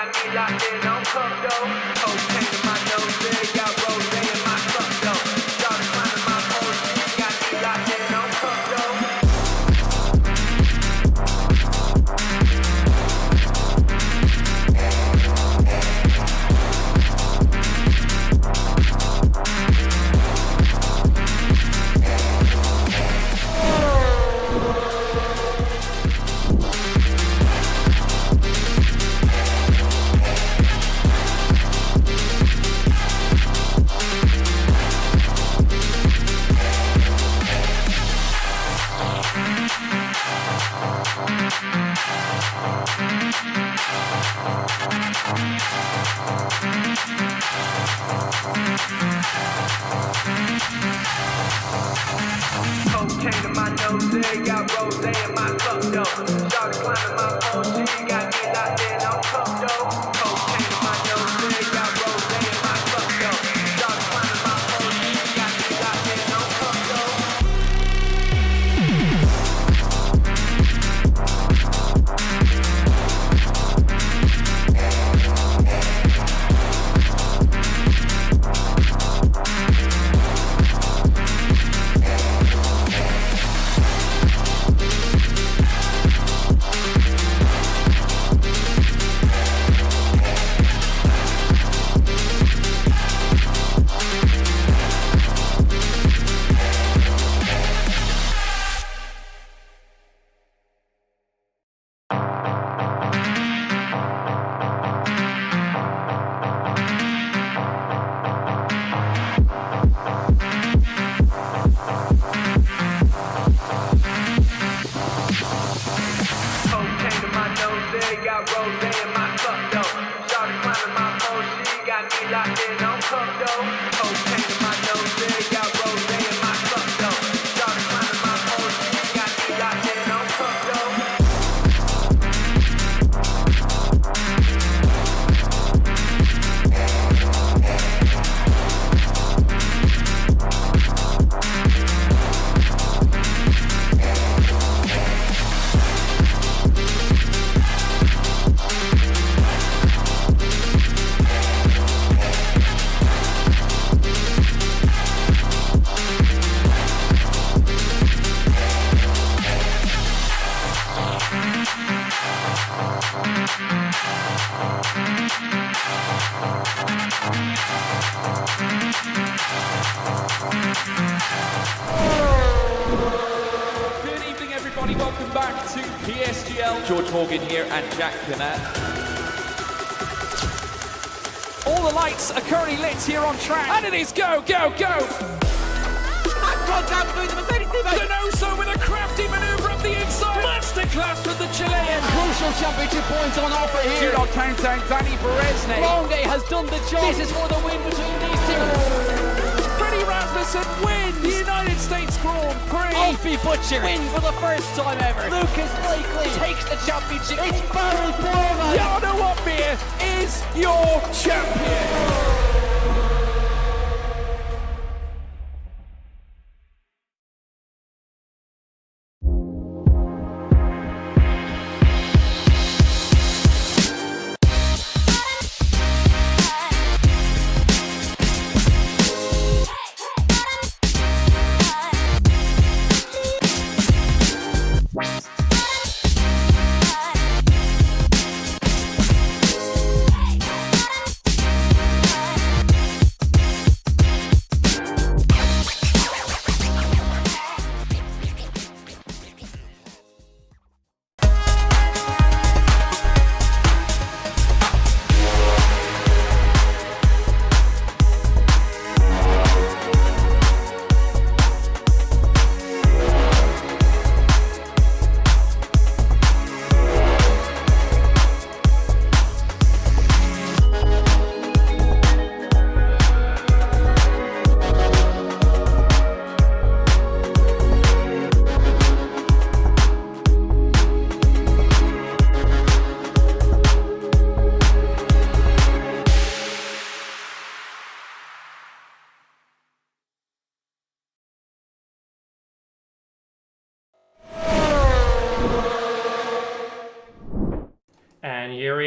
got me locked in on cup though. Cocaine in my nose, there got rose in my cup though. Started climbing my pole, she got me locked in on cup though. Cocaine in my nose, there got rose in my cup though. Started climbing my pole, she got me locked in on cup though. Cocaine in my nose, there got rose in my cup though. Started climbing my pole, she got me locked in on cup though. Cocaine in my nose, there got rose in my cup though. Started climbing my pole, she got me locked in on cup though. Cocaine in my nose, there got rose in my cup though. Started climbing my pole, she got me locked in on cup though. Good evening, everybody. Welcome back to PSGL. George Morgan here and Jack Gannett. All the lights are currently lit here on track, and it is go, go, go! Donoso with a crafty maneuver up the inside. Masterclass from the Chilean. Crucial championship points on offer here. Judo countdown, Danny Berezne. Longe has done the job. This is for the win between these two. Freddie Rasmussen wins the United States Grand Prix. Alfie Butcher wins for the first time ever. Lucas Blakely takes the championship. It's Barry Borman. Jarno Opmeer is your champion.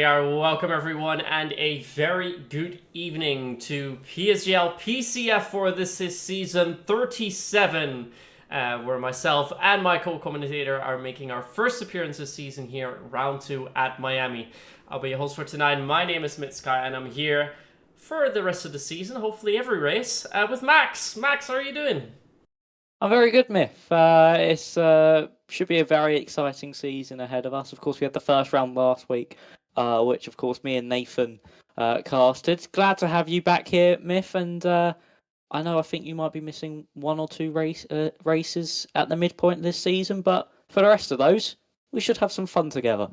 are. Welcome everyone and a very good evening to PSGL PCF4. This is season 37, where myself and my co-commentator are making our first appearance this season here, round 2 at Miami. I'll be your host for tonight. My name is Mitska and I'm here for the rest of the season, hopefully every race, with Max. Max, how are you doing? I'm very good, Myth. It's should be a very exciting season ahead of us. Of course, we had the first round last week, which, of course, me and Nathan casted. Glad to have you back here, Myth. And I think you might be missing one or two races at the midpoint of this season. But for the rest of those, we should have some fun together.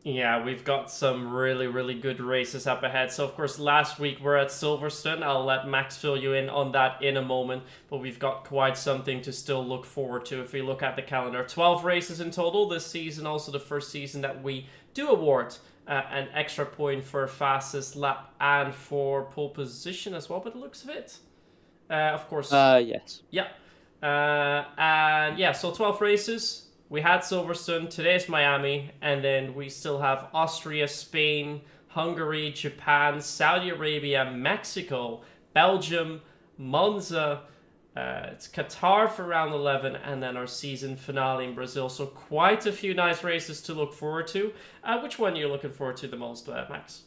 Yeah, we've got some really, really good races up ahead. So, of course, last week we're at Silverstone. I'll let Max fill you in on that in a moment. But we've got quite something to still look forward to if we look at the calendar. 12 races in total this season. Also the first season that we do award an extra point for fastest lap and for pole position as well, by the looks of it. Of course. Yes. Yeah. And yeah, so 12 races. We had Silverstone, today's Miami, and then we still have Austria, Spain, Hungary, Japan, Saudi Arabia, Mexico, Belgium, Monza, it's Qatar for round 11, and then our season finale in Brazil. So quite a few nice races to look forward to. Which one are you looking forward to the most, Max?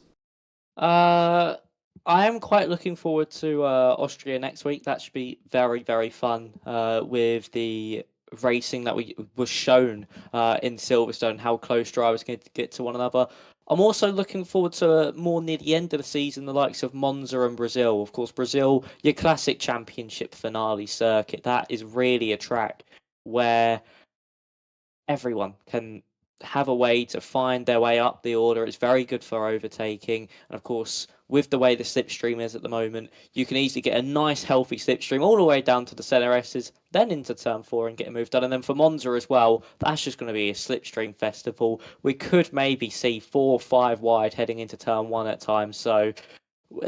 I am quite looking forward to Austria next week. That should be very, very fun with the racing that was shown in Silverstone, how close drivers can get to one another. I'm also looking forward to more near the end of the season, the likes of Monza and Brazil. Of course, Brazil, your classic championship finale circuit. That is really a track where everyone can have a way to find their way up the order. It's very good for overtaking. And of course, with the way the slipstream is at the moment, you can easily get a nice healthy slipstream all the way down to the center S's, then into turn 4 and get a move done. And then for Monza as well, that's just going to be a slipstream festival. We could maybe see 4 or 5 wide heading into turn 1 at times. So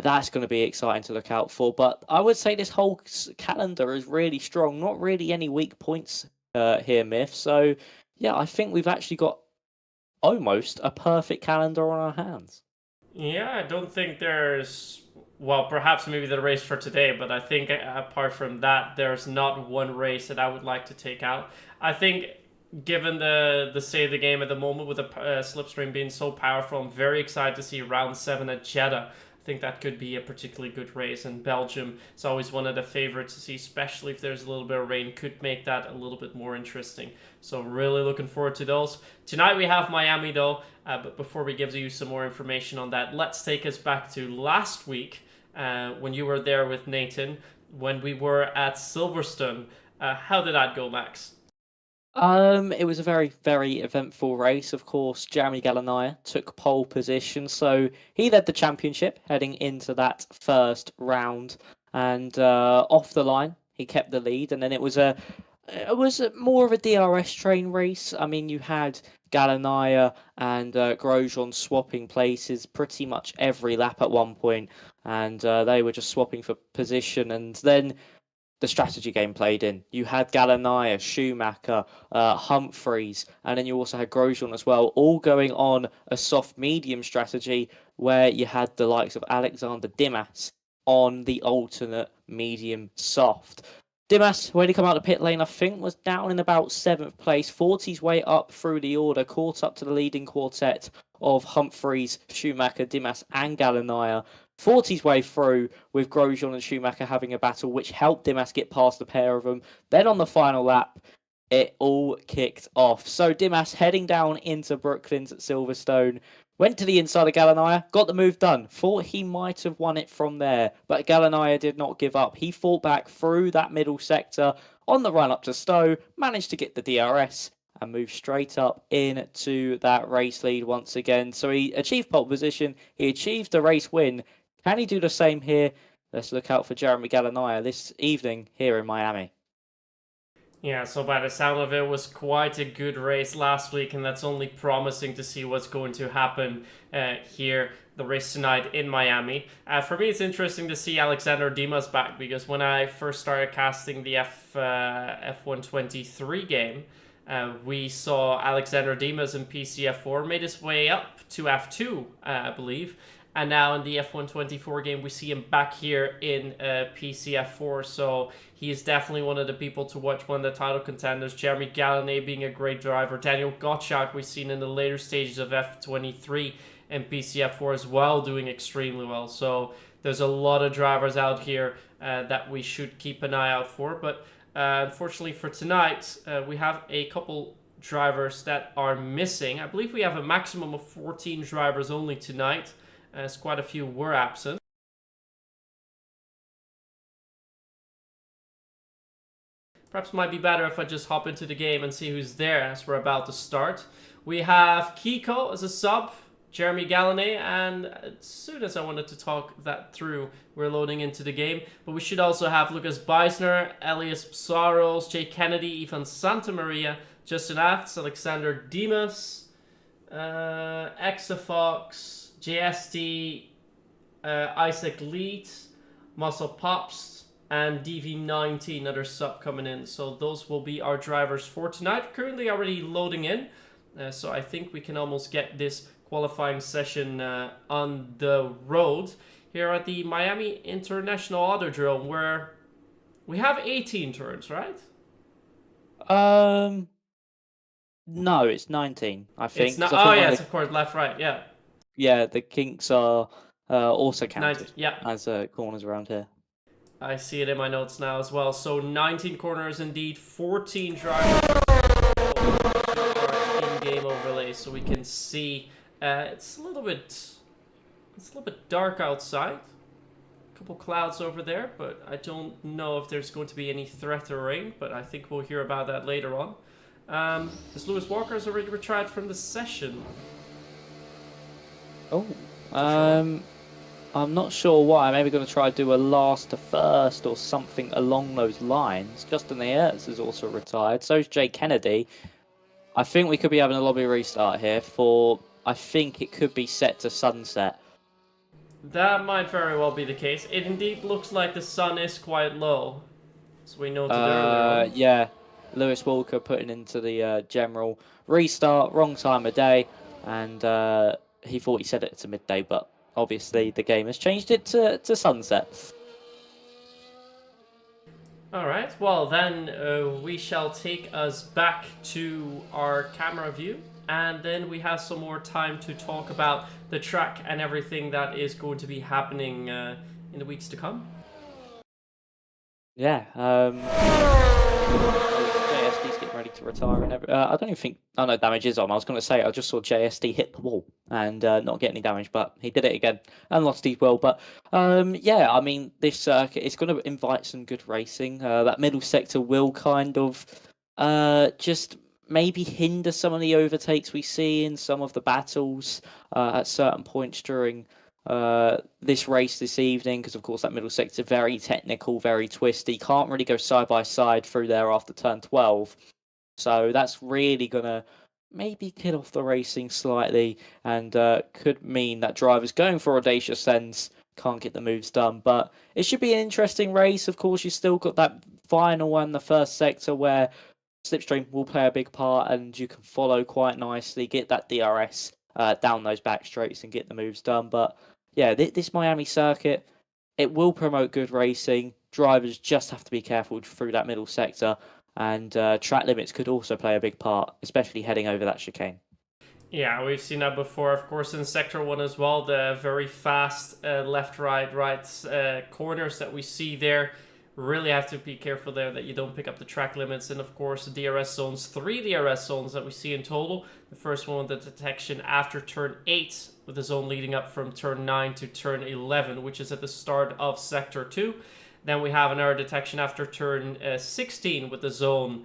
that's going to be exciting to look out for. But I would say this whole calendar is really strong. Not really any weak points here, Myth. So yeah, I think we've actually got almost a perfect calendar on our hands. Yeah, I don't think there's, well, perhaps maybe the race for today, but I think apart from that, there's not one race that I would like to take out. I think given the state of the game at the moment with the slipstream being so powerful, I'm very excited to see round 7 at Jeddah. I think that could be a particularly good race, and Belgium is always one of the favorites to see, especially if there's a little bit of rain, could make that a little bit more interesting. So really looking forward to those. Tonight we have Miami though, but before we give you some more information on that, let's take us back to last week when you were there with Nathan, when we were at Silverstone. How did that go, Max? It was a very, very eventful race. Of course, Jeremy Gallinaya took pole position, so he led the championship heading into that first round. And off the line, he kept the lead. And then it was more of a DRS train race. I mean, you had Gallinaya and Grosjean swapping places pretty much every lap at one point, and they were just swapping for position. And then the strategy game played in. You had Gallinaya, Schumacher, Humphreys, and then you also had Grosjean as well, all going on a soft-medium strategy where you had the likes of Alexander Dimas on the alternate medium-soft. Dimas, when he come out of the pit lane, I think was down in about 7th place, 40's way up through the order, caught up to the leading quartet of Humphreys, Schumacher, Dimas, and Gallinaya. 40's way through with Grosjean and Schumacher having a battle, which helped Dimas get past the pair of them. Then on the final lap, it all kicked off. So Dimas heading down into Brooklands at Silverstone, went to the inside of Gallinaya, got the move done. Thought he might have won it from there, but Gallinaya did not give up. He fought back through that middle sector on the run up to Stowe, managed to get the DRS and move straight up into that race lead once again. So he achieved pole position, he achieved the race win. Can he do the same here? Let's look out for Jeremy Gallinaya this evening here in Miami. Yeah, so by the sound of it, was quite a good race last week, and that's only promising to see what's going to happen here, the race tonight in Miami. For me, it's interesting to see Alexander Dimas back, because when I first started casting the F123 game, We saw Alexander Dimas in PCF4 made his way up to F2, I believe. And now in the F124 game, we see him back here in PCF4. So he is definitely one of the people to watch, one of the title contenders. Jeremy Gallonay being a great driver. Daniel Gottschalk we've seen in the later stages of F23 and PCF4 as well, doing extremely well. So there's a lot of drivers out here that we should keep an eye out for. But unfortunately for tonight, we have a couple drivers that are missing. I believe we have a maximum of 14 drivers only tonight, as quite a few were absent. Perhaps it might be better if I just hop into the game and see who's there as we're about to start. We have Kiko as a sub, Jeremy Gallonay, and as soon as I wanted to talk that through, we're loading into the game. But we should also have Lucas Beisner, Elias Psaros, Jay Kennedy, Ivan Santamaria, Justin Afts, Alexander Dimas, Exafox, JST, Isaac Leet, Muscle Pops, and DV19, another sub coming in. So those will be our drivers for tonight. Currently already loading in, so I think we can almost get this qualifying session on the road here at the Miami International Autodrome, where we have 18 turns, right? No, it's 19, I think. It's not. 'cause I Oh think yes, of course, left, right, yeah. Yeah, the kinks are also counted Yeah. as corners around here. I see it in my notes now as well. So 19 corners indeed, 14 drivers in-game overlay, so we can see it's a little bit dark outside. A couple clouds over there, but I don't know if there's going to be any threat of rain, but I think we'll hear about that later on. As Lewis Walker has already retired from the session. Oh, I'm not sure why. I'm maybe going to try to do a last to first or something along those lines. Justin Ayers is also retired. So is Jay Kennedy. I think we could be having a lobby restart here for, I think it could be set to sunset. That might very well be the case. It indeed looks like the sun is quite low, as we noted earlier on. Yeah, Lewis Walker putting into the general restart, wrong time of day, and he thought he set it to midday, but obviously the game has changed it to sunset. All right, well then we shall take us back to our camera view, and then we have some more time to talk about the track and everything that is going to be happening in the weeks to come. Yeah, JSD's getting ready to retire and I don't even think, oh no, damage is on. I was going to say, I just saw JSD hit the wall and not get any damage, but he did it again and lost his will. But yeah, I mean, this circuit is going to invite some good racing. That middle sector will kind of just maybe hinder some of the overtakes we see in some of the battles at certain points during this race this evening, because of course that middle sector very technical, very twisty, can't really go side by side through there after turn 12, so that's really gonna maybe kill off the racing slightly and could mean that drivers going for audacious sends can't get the moves done. But it should be an interesting race. Of course, you still got that final one, the first sector, where slipstream will play a big part and you can follow quite nicely, get that DRS down those back straights and get the moves done. But yeah, this Miami circuit, it will promote good racing. Drivers just have to be careful through that middle sector, and track limits could also play a big part, especially heading over that chicane. Yeah, we've seen that before, of course, in Sector 1 as well, the very fast left, right corners that we see there. Really have to be careful there that you don't pick up the track limits. And of course, the DRS zones, 3 DRS zones that we see in total. The first one with the detection after turn 8, with the zone leading up from turn 9 to turn 11, which is at the start of Sector 2. Then we have another detection after turn 16, with the zone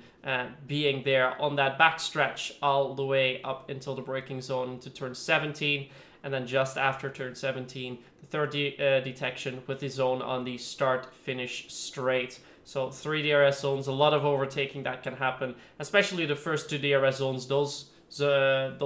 being there on that backstretch all the way up until the braking zone into turn 17. And then just after turn 17, the third detection with the zone on the start-finish straight. So 3 DRS zones, a lot of overtaking that can happen, especially the first 2 DRS zones. Those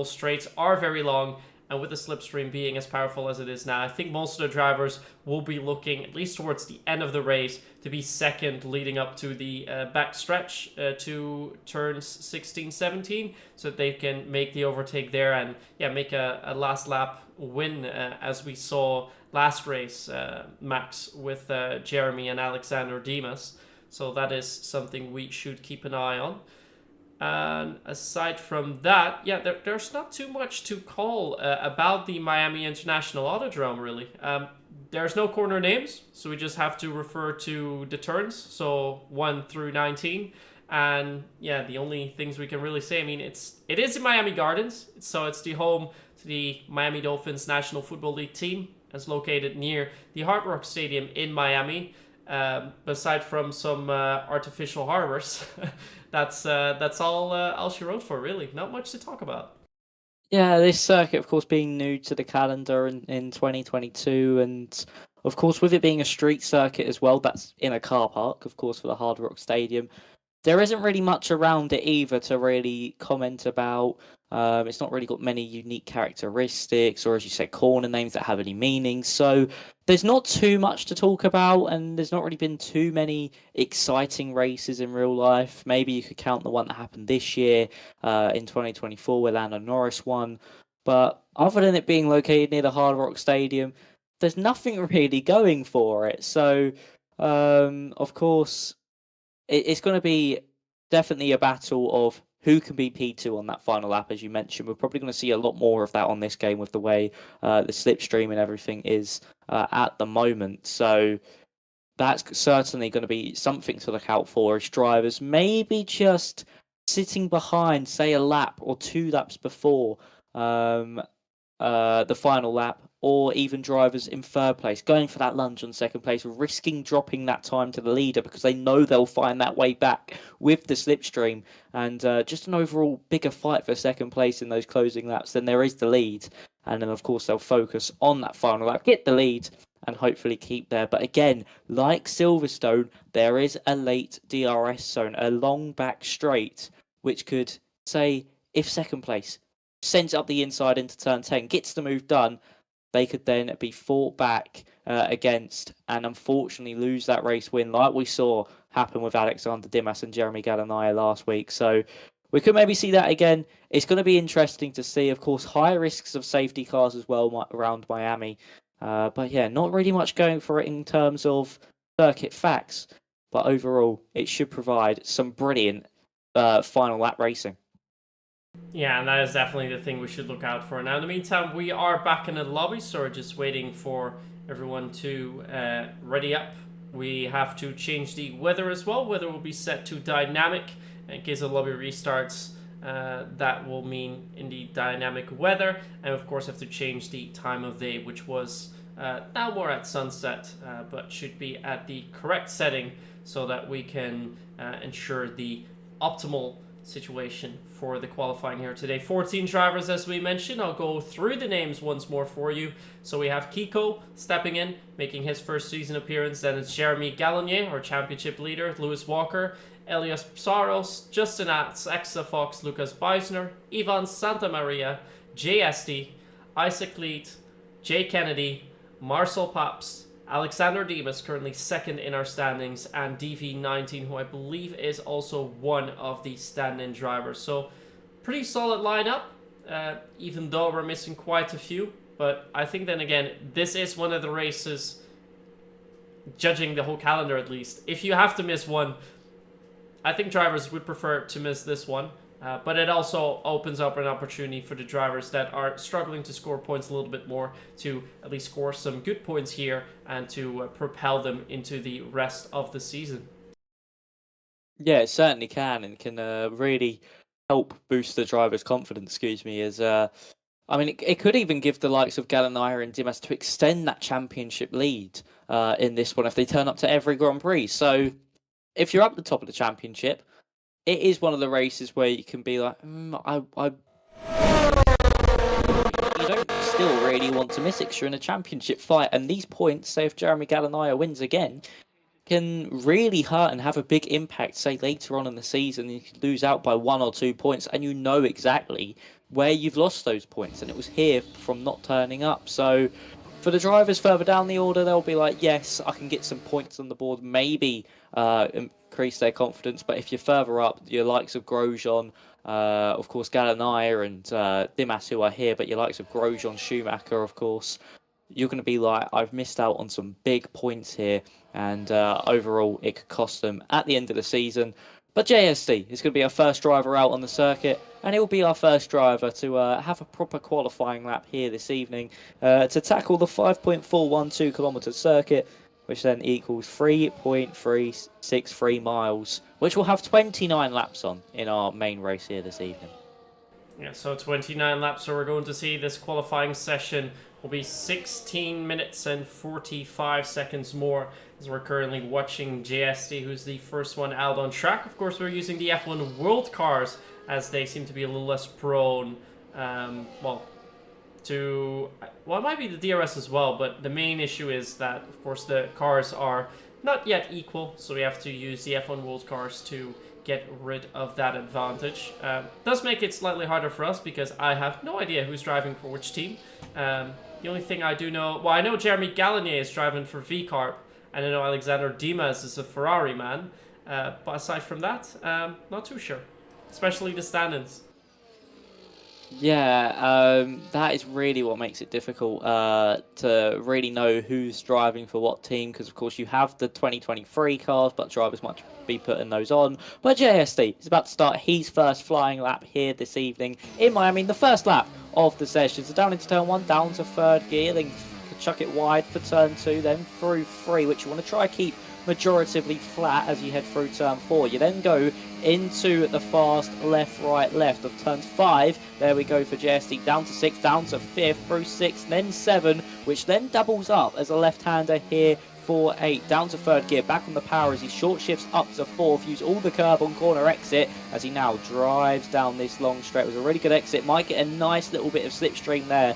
straights are very long, and with the slipstream being as powerful as it is now, I think most of the drivers will be looking, at least towards the end of the race, to be second leading up to the back stretch to turns 16, 17, so that they can make the overtake there and make a last lap win, as we saw last race, Max, with Jeremy and Alexander Dimas. So that is something we should keep an eye on. And aside from that, there's not too much to call about the Miami International Autodrome, really. There's no corner names, so we just have to refer to the turns, so 1 through 19. And the only things we can really say, I mean, it is in Miami Gardens, so it's the home to the Miami Dolphins National Football League team. It's located near the Hard Rock Stadium in Miami. Aside from some artificial harbors, that's all she wrote for, really. Not much to talk about. Yeah, this circuit, of course, being new to the calendar in 2022, and of course, with it being a street circuit as well, that's in a car park, of course, for the Hard Rock Stadium. There isn't really much around it either to really comment about. It's not really got many unique characteristics, or as you said, corner names that have any meaning. So there's not too much to talk about, and there's not really been too many exciting races in real life. Maybe you could count the one that happened this year in 2024 where Lando Norris won. But other than it being located near the Hard Rock Stadium, there's nothing really going for it. So, of course, it's going to be definitely a battle of who can be P2 on that final lap, as you mentioned. We're probably going to see a lot more of that on this game with the way the slipstream and everything is at the moment. So that's certainly going to be something to look out for as drivers. Maybe just sitting behind, say, a lap or 2 laps before the final lap, or even drivers in third place going for that lunge on second place, risking dropping that time to the leader because they know they'll find that way back with the slipstream, and just an overall bigger fight for second place in those closing laps than there is the lead. And then, of course, they'll focus on that final lap, get the lead, and hopefully keep there. But again, like Silverstone, there is a late DRS zone, a long back straight, which could, say, if second place sends up the inside into turn 10, gets the move done, they could then be fought back against and unfortunately lose that race win, like we saw happen with Alexander Dimas and Jeremy Gallinaya last week. So we could maybe see that again. It's going to be interesting to see. Of course, high risks of safety cars as well around Miami. But yeah, not really much going for it in terms of circuit facts. But overall, it should provide some brilliant final lap racing. Yeah, and that is definitely the thing we should look out for. Now, in the meantime, we are back in the lobby, so we're just waiting for everyone to ready up. We have to change the weather as well. Weather will be set to dynamic. In case the lobby restarts, that will mean indeed dynamic weather. And of course, have to change the time of day, which was now more at sunset, but should be at the correct setting so that we can ensure the optimal situation for the qualifying here today. 14 drivers, as we mentioned. I'll go through the names once more for you. So we have Kiko stepping in, making his first season appearance. Then it's Jeremy Gallinier, our championship leader, Lewis Walker, Elias Psaros, Justin Axa Fox, Lucas Beisner, Ivan Santamaria, Jay Esty, Isaac Leet, Jay Kennedy, Marcel Paps, Alexander Dimas, currently second in our standings, and DV19, who I believe is also one of the stand-in drivers. So, pretty solid lineup, even though we're missing quite a few. But I think then again, this is one of the races, judging the whole calendar at least. If you have to miss one, I think drivers would prefer to miss this one. But it also opens up an opportunity for the drivers that are struggling to score points a little bit more to at least score some good points here and to propel them into the rest of the season. Yeah, it certainly can, and can really help boost the driver's confidence, as I mean, it could even give the likes of Gallinaya and Dimas to extend that championship lead in this one if they turn up to every Grand Prix. So if you're up the top of the championship, it is one of the races where you can be like, you don't still really want to miss it because you're in a championship fight. And these points, say if Jeremy Gallinaya wins again, can really hurt and have a big impact, say later on in the season. You could lose out by 1 or 2 points and you know exactly where you've lost those points, and it was here from not turning up. So for the drivers further down the order, they'll be like, yes, I can get some points on the board, maybe increase their confidence. But if you're further up, your likes of Grosjean, of course, Galanaya and Dimas, who are here, but your likes of Grosjean, Schumacher, of course, you're going to be like, I've missed out on some big points here, and overall it could cost them at the end of the season. But JSD is going to be our first driver out on the circuit, and it will be our first driver to have a proper qualifying lap here this evening to tackle the 5.412 kilometre circuit, which then equals 3.363 miles, which will have 29 laps on in our main race here this evening. Yeah, so 29 laps, so we're going to see this qualifying session will be 16 minutes and 45 seconds more, as we're currently watching JSD, who's the first one out on track. Of course, we're using the F1 World cars, as they seem to be a little less prone, it might be the DRS as well, but the main issue is that, of course, the cars are not yet equal, so we have to use the F1 World cars to get rid of that advantage. Does make it slightly harder for us, because I have no idea who's driving for which team. The only thing I do know, well, I know Jeremy Gallinier is driving for VCarp, and I know Alexander Dimas is a Ferrari man, but aside from that, not too sure, especially the stand-ins. Yeah, that is really what makes it difficult to really know who's driving for what team, because of course you have the 2023 cars, but drivers might be putting those on. But JSD is about to start his first flying lap here this evening in Miami, the first lap of the session. So down into turn 1, down to 3rd gear, then chuck it wide for turn 2, then through 3, which you want to try keep majoritively flat as you head through turn 4. You then go into the fast left, right, left of turn 5. There we go for JSD, down to 6, down to 5th, through 6, then 7, which then doubles up as a left-hander here for 8, down to 3rd gear, back on the power as he short shifts up to 4th, use all the curb on corner exit as he now drives down this long straight. It was a really good exit, might get a nice little bit of slipstream there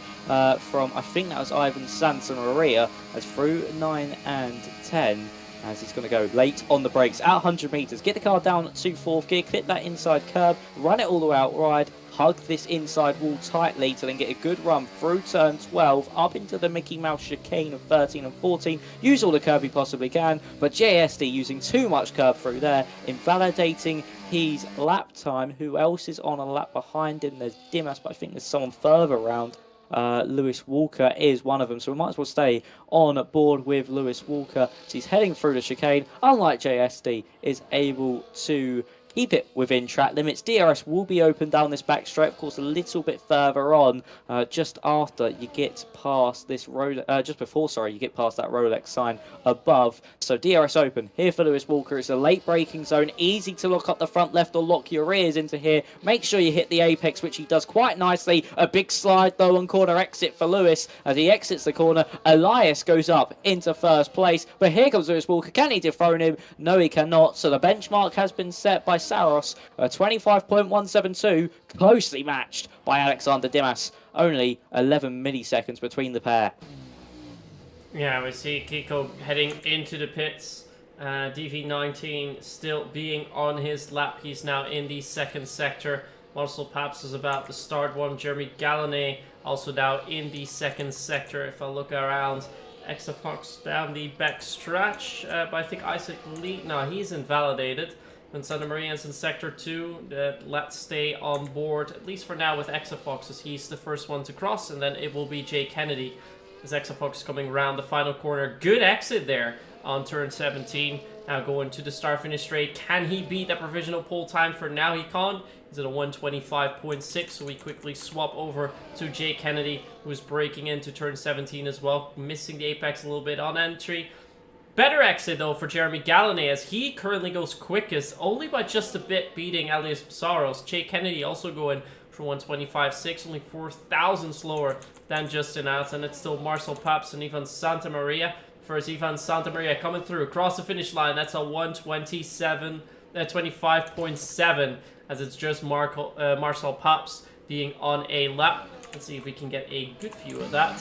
from, I think that was Ivan Santa Maria, as through 9 and 10. As he's going to go late on the brakes at 100 metres. Get the car down to 4th gear, clip that inside curb, run it all the way out wide, hug this inside wall tightly to then get a good run through turn 12, up into the Mickey Mouse chicane of 13 and 14. Use all the curb he possibly can, but JSD using too much curb through there, invalidating his lap time. Who else is on a lap behind him? There's Dimas, but I think there's someone further around. Lewis Walker is one of them, so we might as well stay on board with Lewis Walker. So he's heading through the chicane, unlike JSD, is able to keep it within track limits. DRS will be open down this back straight, of course, a little bit further on, just after you get past this road, just before, sorry, you get past that Rolex sign above. So DRS open here for Lewis Walker. It's a late braking zone, easy to lock up the front left or lock your rears into here. Make sure you hit the apex, which he does quite nicely. A big slide though on corner exit for Lewis as he exits the corner. Elias goes up into 1st place, but here comes Lewis Walker. Can he dethrone him? No, he cannot. So the benchmark has been set by Saros, 25.172, closely matched by Alexander Dimas. Only 11 milliseconds between the pair. Yeah, we see Kiko heading into the pits. DV19 still being on his lap. He's now in the 2nd sector. Marcel Paps is about to start one. Jeremy Gallinier also now in the 2nd sector. If I look around, Exafox down the back stretch, but I think Isaac Lee, no, he's invalidated. And Santa Maria is in Sector 2. Let's stay on board, at least for now, with Exafox, as he's the first one to cross, and then it will be Jay Kennedy as Exafox coming around the final corner. Good exit there on turn 17. Now going to the start-finish straight. Can he beat that provisional pole time? For now, he can't. He's at a 1:25.6, so we quickly swap over to Jay Kennedy, who's breaking into turn 17 as well, missing the apex a little bit on entry. Better exit, though, for Jeremy Gallinier, as he currently goes quickest, only by just a bit, beating Elias Psaros. Jay Kennedy also going for 1:25.6, only 4,000 slower than Justin Out, and it's still Marcel Paps and Ivan Santa Maria. First, Ivan Santa Maria coming through across the finish line. That's a 1:25.7, as it's just Marcel Paps being on a lap. Let's see if we can get a good view of that,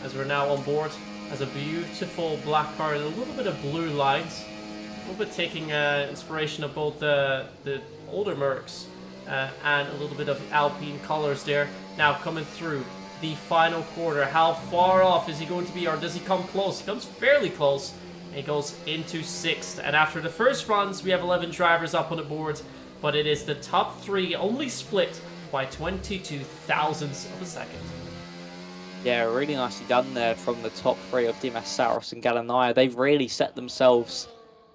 as we're now on board. As a beautiful black car and a little bit of blue lines. A little bit taking inspiration of both the older Mercs and a little bit of Alpine colors there. Now coming through the final quarter, how far off is he going to be, or does he come close? He comes fairly close. He goes into 6th, and after the first runs, we have 11 drivers up on the board, but it is the top 3 only split by 22 thousandths of a second. Yeah, really nicely done there from the top 3 of Dimas, Saros and Galanaya. They've really set themselves,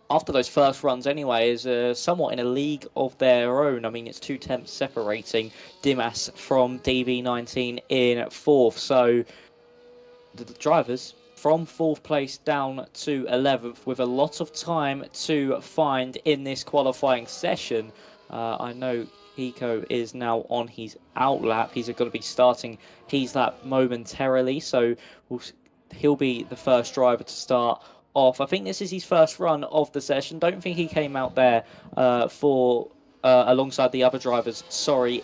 after those first runs anyway, as somewhat in a league of their own. I mean, it's 2 tenths separating Dimas from DB19 in 4th, so the drivers from 4th place down to 11th with a lot of time to find in this qualifying session. I know Hiko is now on his out lap. He's going to be starting his lap momentarily, so he'll be the first driver to start off. I think this is his first run of the session. Don't think he came out there for alongside the other drivers,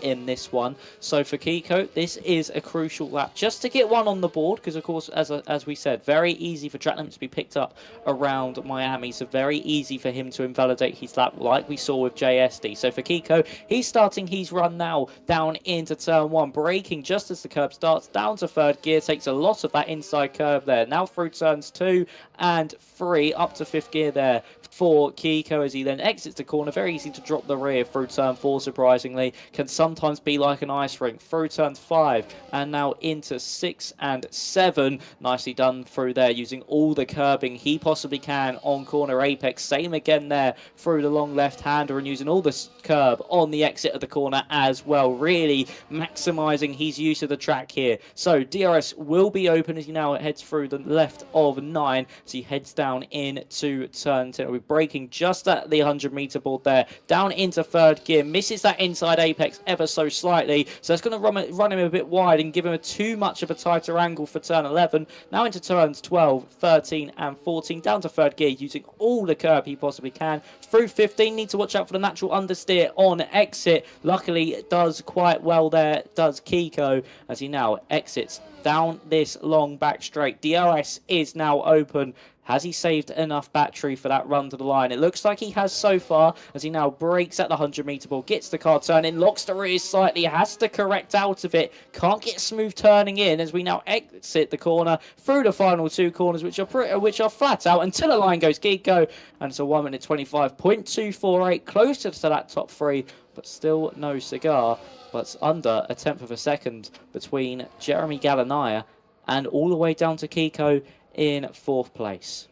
in this one. So for Kiko, this is a crucial lap just to get one on the board, because of course, as we said, very easy for track limits to be picked up around Miami, so very easy for him to invalidate his lap like we saw with JSD. So for Kiko, he's starting his run now down into turn 1, braking just as the curb starts, down to 3rd gear, takes a lot of that inside curve there. Now through turns 2 and 3, up to 5th gear there for Kiko as he then exits the corner. Very easy to drop the rear through turn 4, surprisingly. Can sometimes be like an ice rink. Through turn 5 and now into 6 and 7. Nicely done through there, using all the curbing he possibly can on corner apex. Same again there through the long left-hander and using all the curb on the exit of the corner as well. Really maximising his use of the track here. So DRS will be open as he now heads through the left of 9 as he heads down into turn 10. We're braking just at the 100-meter board there, down into 3rd gear, misses that inside apex ever so slightly, so it's going to run him a bit wide and give him too much of a tighter angle for turn 11. Now into turns 12, 13 and 14, down to 3rd gear, using all the curb he possibly can. Through 15, need to watch out for the natural understeer on exit. Luckily, it does quite well there, does Kiko, as he now exits down this long back straight. DRS is now open. Has he saved enough battery for that run to the line? It looks like he has so far, as he now brakes at the 100-meter ball, gets the car turning, locks the rear slightly, has to correct out of it, can't get smooth turning in as we now exit the corner through the final 2 corners, which are flat out until the line goes Kiko, and it's a 1 minute 25.248, closer to that top 3, but still no cigar. But under a 10th of a second between Jeremy Galanaya and all the way down to Kiko in 4th place.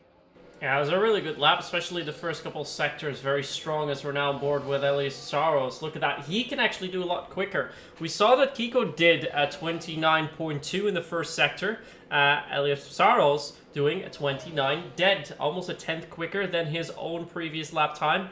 Yeah, it was a really good lap, especially the first couple sectors. Very strong as we're now on board with Elias Saros. Look at that. He can actually do a lot quicker. We saw that Kiko did a 29.2 in the first sector. Elias Saros doing a 29 dead, almost a 10th quicker than his own previous lap time.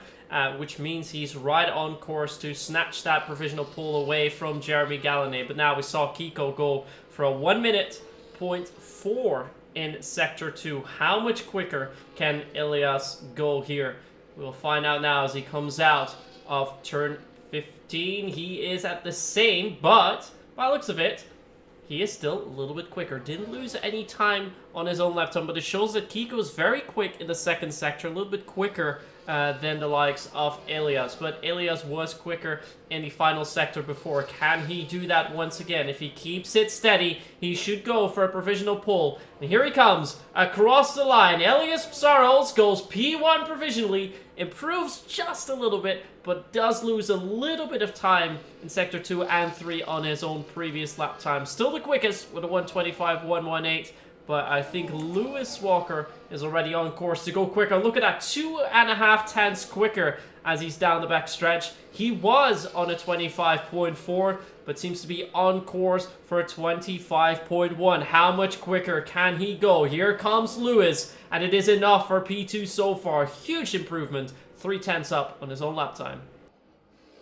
Which means he's right on course to snatch that provisional pole away from Jeremy Galanay. But now we saw Kiko go for a 1 minute 0.4 in Sector 2. How much quicker can Elias go here? We'll find out now as he comes out of turn 15. He is at the same, but by the looks of it, he is still a little bit quicker. Didn't lose any time on his own lap time, but it shows that Kiko is very quick in the second sector, a little bit quicker than the likes of Elias. But Elias was quicker in the final sector before. Can he do that once again? If he keeps it steady, he should go for a provisional pole. And here he comes across the line. Elias Psaros goes P1 provisionally, improves just a little bit, but does lose a little bit of time in Sector 2 and 3 on his own previous lap time. Still the quickest with a 1:25.118. But I think Lewis Walker is already on course to go quicker. Look at that, 2.5 tenths quicker as he's down the back stretch. He was on a 25.4, but seems to be on course for a 25.1. How much quicker can he go? Here comes Lewis, and it is enough for P2 so far. Huge improvement, 3 tenths up on his own lap time.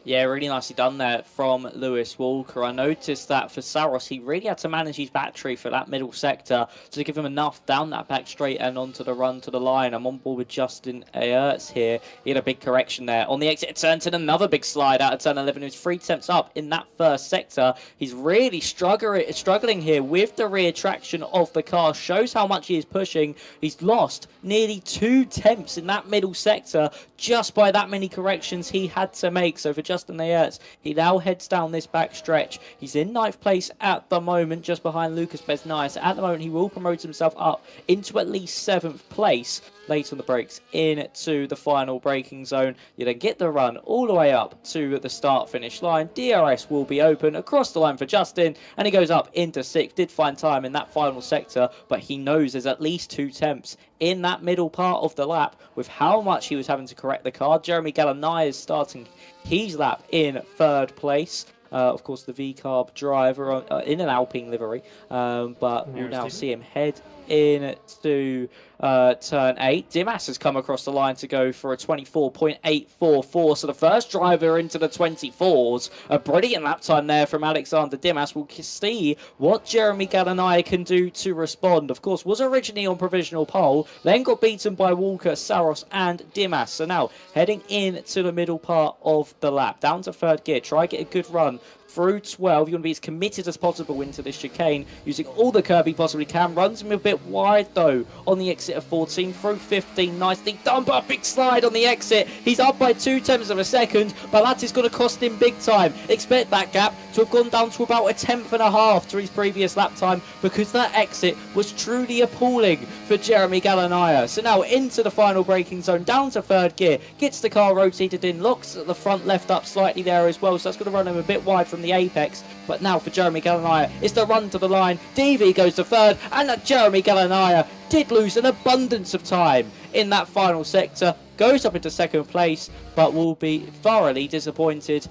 Yeah, really nicely done there from Lewis Walker. I noticed that for Saros, he really had to manage his battery for that middle sector to give him enough down that back straight and onto the run to the line. I'm on board with Justin Ayertz here. He had a big correction there. On the exit turn 10, another big slide out of turn 11. He was 3 tenths up in that first sector. He's really struggling here with the rear traction of the car. Shows how much he is pushing. He's lost nearly 2 tenths in that middle sector just by that many corrections he had to make. So for Justin Ayerts. He now heads down this back stretch. He's in 9th place at the moment, just behind Lucas Besnias. At the moment, he will promote himself up into at least 7th place late on the brakes into the final braking zone. You then get the run all the way up to the start-finish line. DRS will be open across the line for Justin, and he goes up into 6th. Did find time in that final sector, but he knows there's at least 2 temps in that middle part of the lap with how much he was having to correct the car. Jeremy Galanai is starting his lap in 3rd place. Of course, the V-Carb driver in an Alpine livery, but we'll now see him head into turn 8. Dimas has come across the line to go for a 24.844. So the first driver into the 24s. A brilliant lap time there from Alexander Dimas. We'll see what Jeremy Galanai can do to respond. Of course, was originally on provisional pole, then got beaten by Walker, Saros and Dimas. So now heading into the middle part of the lap. Down to 3rd gear. Try get a good run through 12. You want to be as committed as possible into this chicane, using all the curb he possibly can. Runs him a bit wide though on the exit of 14, through 15. Nicely done, but a big slide on the exit. He's up by 0.2 of a second, but that is going to cost him big time. Expect that gap to have gone down to about 1/10.5 to his previous lap time, because that exit was truly appalling for Jeremy Galanaya. So now into the final braking zone, down to 3rd gear, gets the car rotated in, locks at the front left up slightly there as well, so that's going to run him a bit wide from the apex. But now for Jeremy Galanaya, it's the run to the line. DV goes to 3rd, and that Jeremy Galanaya did lose an abundance of time in that final sector. Goes up into 2nd place, but will be thoroughly disappointed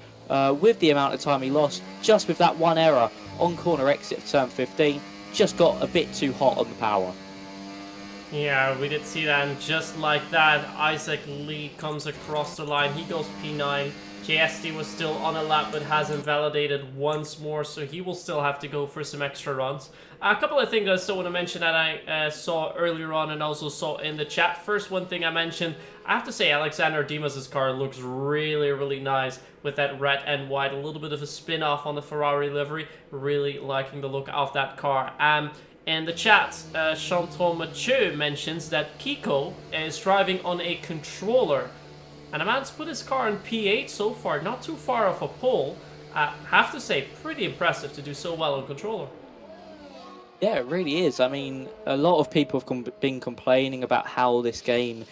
with the amount of time he lost, just with that one error on corner exit of turn 15. Just got a bit too hot on the power. Yeah, we did see that, and just like that, Isaac Lee comes across the line. He goes P9. JST was still on a lap but has invalidated once more, so he will still have to go for some extra runs. A couple of things I still want to mention that I saw earlier on and also saw in the chat. First, one thing I mentioned, I have to say Alexander Dimas' car looks really, really nice with that red and white. A little bit of a spin-off on the Ferrari livery. Really liking the look of that car. In the chat, Chantal Mathieu mentions that Kiko is driving on a controller. And a man's put his car in P8 so far, not too far off a pole. Have to say, pretty impressive to do so well on controller. Yeah, it really is. I mean, a lot of people have been complaining about how this game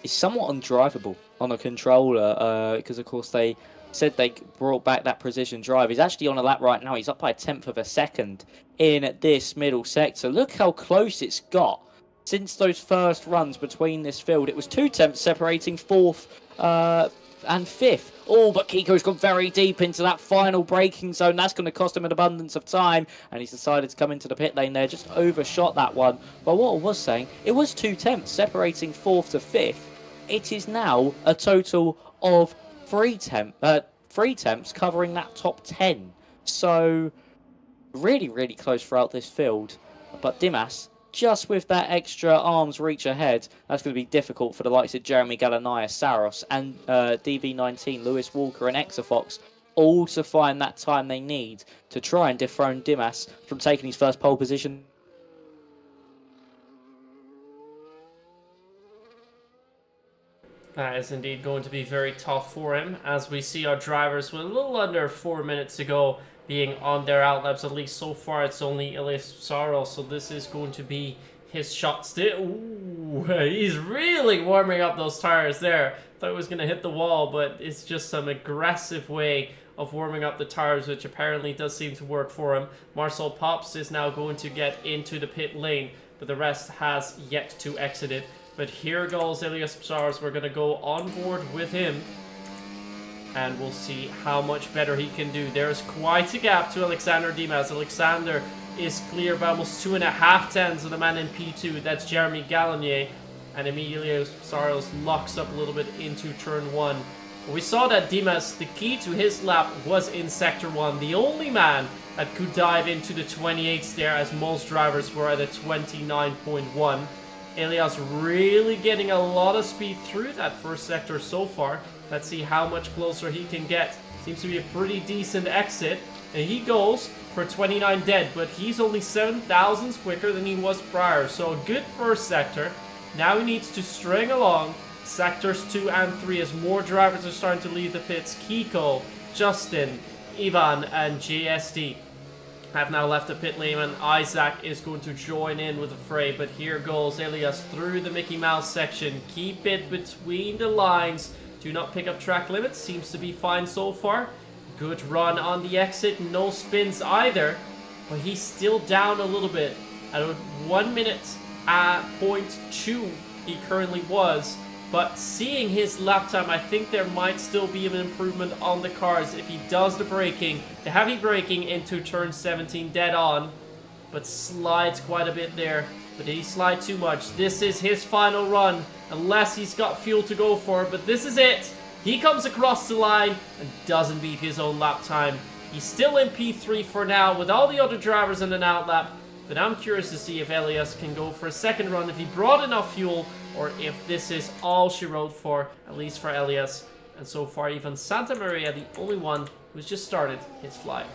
is somewhat undrivable on a controller, because of course they said they brought back that precision drive. He's actually on a lap right now. He's up by 1/10 of a second in this middle sector. Look how close it's got. Since those first runs between this field, it was 2/10 separating 4th and 5th. Oh, but Kiko's gone very deep into that final braking zone. That's going to cost him an abundance of time, and he's decided to come into the pit lane there. Just overshot that one. But what I was saying, it was 2/10 separating 4th to 5th. It is now a total of 3 temps covering that top 10. So really, really close throughout this field. But Dimas, just with that extra arms reach ahead, that's going to be difficult for the likes of Jeremy Galanaya, Saros, and DV19, Lewis Walker, and Exafox, all to find that time they need to try and dethrone Dimas from taking his first pole position. That is indeed going to be very tough for him, as we see our drivers with a little under 4 minutes to go being on their outlaps. At least so far it's only Elias Saros, so this is going to be his shot still. Ooh, he's really warming up those tires there. Thought it was going to hit the wall, but it's just some aggressive way of warming up the tires, which apparently does seem to work for him. Marcel Pops is now going to get into the pit lane, but the rest has yet to exit it. But here goes Elias Saros. We're going to go on board with him, and we'll see how much better he can do. There's quite a gap to Alexander Dimas. Alexander is clear by almost 2.5 tenths of the man in P2. That's Jeremy Galanay. And Emilio Saros locks up a little bit into turn 1. We saw that Dimas, the key to his lap was in sector 1. The only man that could dive into the 28s there, as most drivers were at a 29.1. Elias really getting a lot of speed through that first sector so far. Let's see how much closer he can get. Seems to be a pretty decent exit. And he goes for 29 dead, but he's only 7 thousandths quicker than he was prior. So a good first sector. Now he needs to string along sectors 2 and 3 as more drivers are starting to leave the pits. Kiko Justin, Ivan, and JSD have now left the pit lane, and Isaac is going to join in with the fray. But here goes Elias through the Mickey Mouse section. Keep it between the lines. Do not pick up track limits. Seems to be fine so far. Good run on the exit. No spins either. But he's still down a little bit. At 1 minute at 0.2 he currently was. But seeing his lap time, I think there might still be an improvement on the cars if he does the braking, the heavy braking into turn 17 dead on, but slides quite a bit there. But did he slide too much? This is his final run, unless he's got fuel to go for, but this is it. He comes across the line and doesn't beat his own lap time. He's still in P3 for now with all the other drivers in an outlap, but I'm curious to see if Elias can go for a second run, if he brought enough fuel, or if this is all she wrote for, at least for Elias. And so far, even Santa Maria, the only one who's just started his flyer.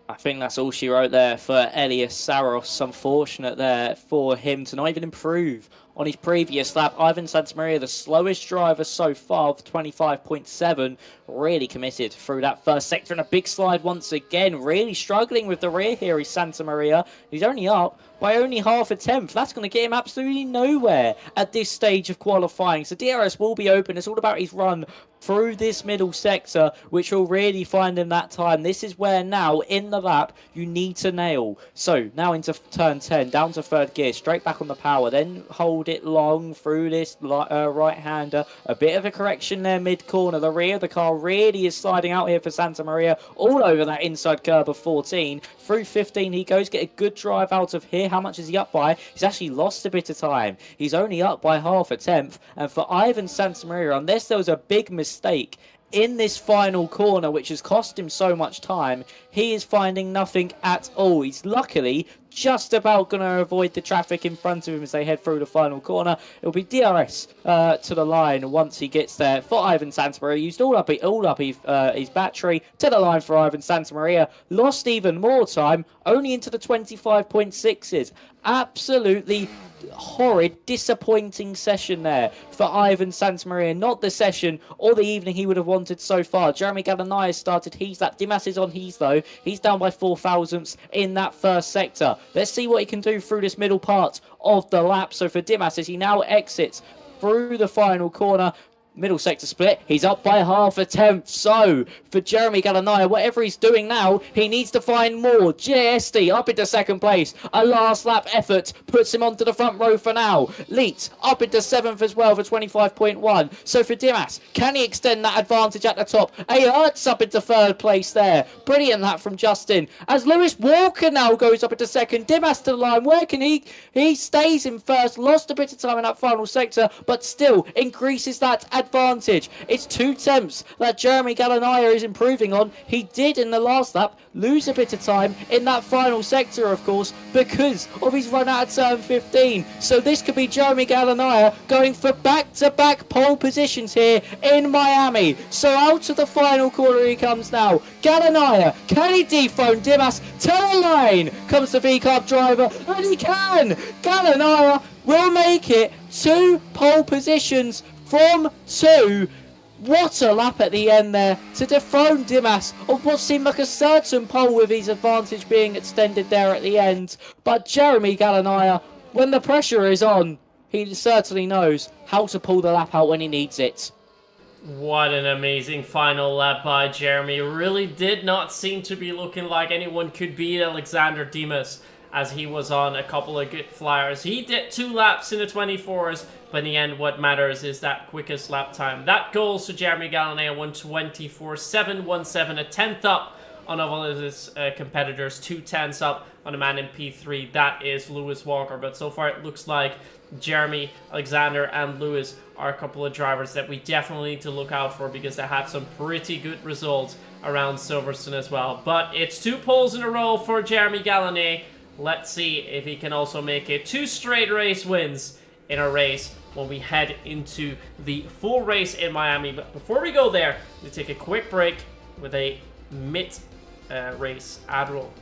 I think that's all she wrote there for Elias Saros. Unfortunate there for him to not even improve on his previous lap. Ivan Santamaria, the slowest driver so far, with 25.7, really committed through that first sector, and a big slide once again. Really struggling with the rear here is Santamaria. He's only up by only half a tenth. That's going to get him absolutely nowhere at this stage of qualifying. So DRS will be open. It's all about his run through this middle sector, which will really find him that time. This is where now, in the lap, you need to nail. So, now into turn 10, down to third gear, straight back on the power, then hold it long through this right-hander. A bit of a correction there mid-corner. The rear of the car really is sliding out here for Santa Maria, all over that inside curb of 14. Through 15 he goes, get a good drive out of here. How much is he up by? He's actually lost a bit of time. He's only up by half a tenth. And for Ivan Santamaria, unless there was a big mistake in this final corner, which has cost him so much time, he is finding nothing at all. He's luckily just about going to avoid the traffic in front of him as they head through the final corner. It'll be DRS to the line once he gets there for Ivan Santamaria. Used all up his battery to the line for Ivan Santamaria. Lost even more time, only into the 25.6s. Absolutely horrid, disappointing session there for Ivan Santamaria. Not the session or the evening he would have wanted so far. Jeremy Galanaya started his lap. Dimas is on his though. He's down by 4 thousandths in that first sector. Let's see what he can do through this middle part of the lap. So for Dimas, as he now exits through the final corner, middle sector split, he's up by half a tenth. So for Jeremy Galanaya, whatever he's doing now, he needs to find more. JSD up into second place. A last lap effort puts him onto the front row for now. Leet up into 7th as well for 25.1. So for Dimas, can he extend that advantage at the top? A Hertz up into 3rd place there. Brilliant that from Justin. As Lewis Walker now goes up into 2nd. Dimas to the line. Where can he? He stays in 1st. Lost a bit of time in that final sector, but still increases that advantage. It's 2 tenths that Jeremy Galanaya is improving on. He did in the last lap lose a bit of time in that final sector, of course, because of his run out of turn 15. So this could be Jeremy Galanaya going for back-to-back pole positions here in Miami. So out of the final corner he comes now. Galanaya, can he dethrone Dimas? To the line comes the V-Carb driver, and he can! Galanaya will make it 2 pole positions from 2. What a lap at the end there to dethrone Dimas of what seemed like a certain pole, with his advantage being extended there at the end. But Jeremy Galanaya, when the pressure is on, he certainly knows how to pull the lap out when he needs it. What an amazing final lap by Jeremy. Really did not seem to be looking like anyone could beat Alexander Dimas, as he was on a couple of good flyers. He did 2 laps in the 24s, but in the end what matters is that quickest lap time. That goes to Jeremy Galanaya, 124.717, a 10th up on all of his competitors, 2 tenths up on a man in P3. That is Lewis Walker, but so far it looks like Jeremy, Alexander and Lewis are a couple of drivers that we definitely need to look out for, because they had some pretty good results around Silverstone as well. But it's 2 poles in a row for Jeremy Galanaya. Let's see if he can also make it 2 straight race wins in a race when we head into the full race in Miami. But before we go there, we take a quick break with a mid-race ad roll.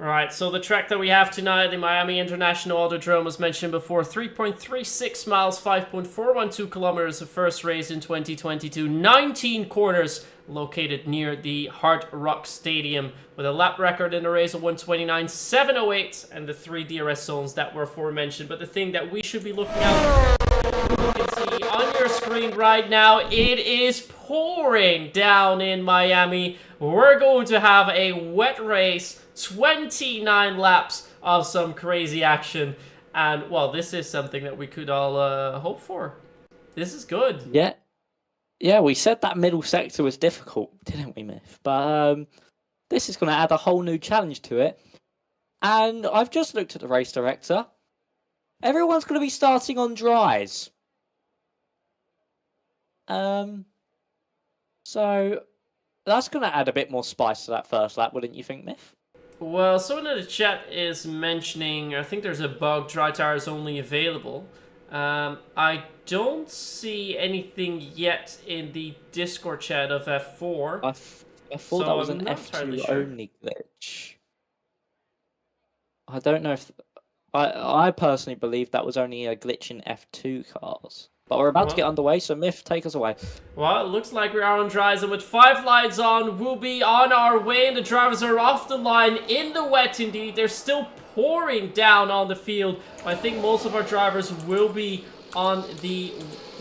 Right, so the track that we have tonight, the Miami International Autodrome, was mentioned before. 3.36 miles, 5.412 kilometers, the first race in 2022. 19 corners located near the Hard Rock Stadium with a lap record in the race of 129.708 and the 3 DRS zones that were aforementioned. But the thing that we should be looking out for, you can see on your screen right now, it is pouring down in Miami. We're going to have a wet race. 29 laps of some crazy action, and well, this is something that we could all hope for. This is good. Yeah, we said that middle sector was difficult, didn't we, Myth? But this is going to add a whole new challenge to it. And I've just looked at the race director. Everyone's going to be starting on dries. So that's going to add a bit more spice to that first lap, wouldn't you think, Myth? Well, someone in the chat is mentioning, I think there's a bug, dry tires only available. I don't see anything yet in the Discord chat of F4. I thought that was an F2 only glitch. I don't know if... I personally believe that was only a glitch in F2 cars. But we're about to get underway, so Myth, take us away. Well, it looks like we are on dries, and with 5 lights on, we'll be on our way, and the drivers are off the line in the wet indeed. They're still pouring down on the field. I think most of our drivers will be on the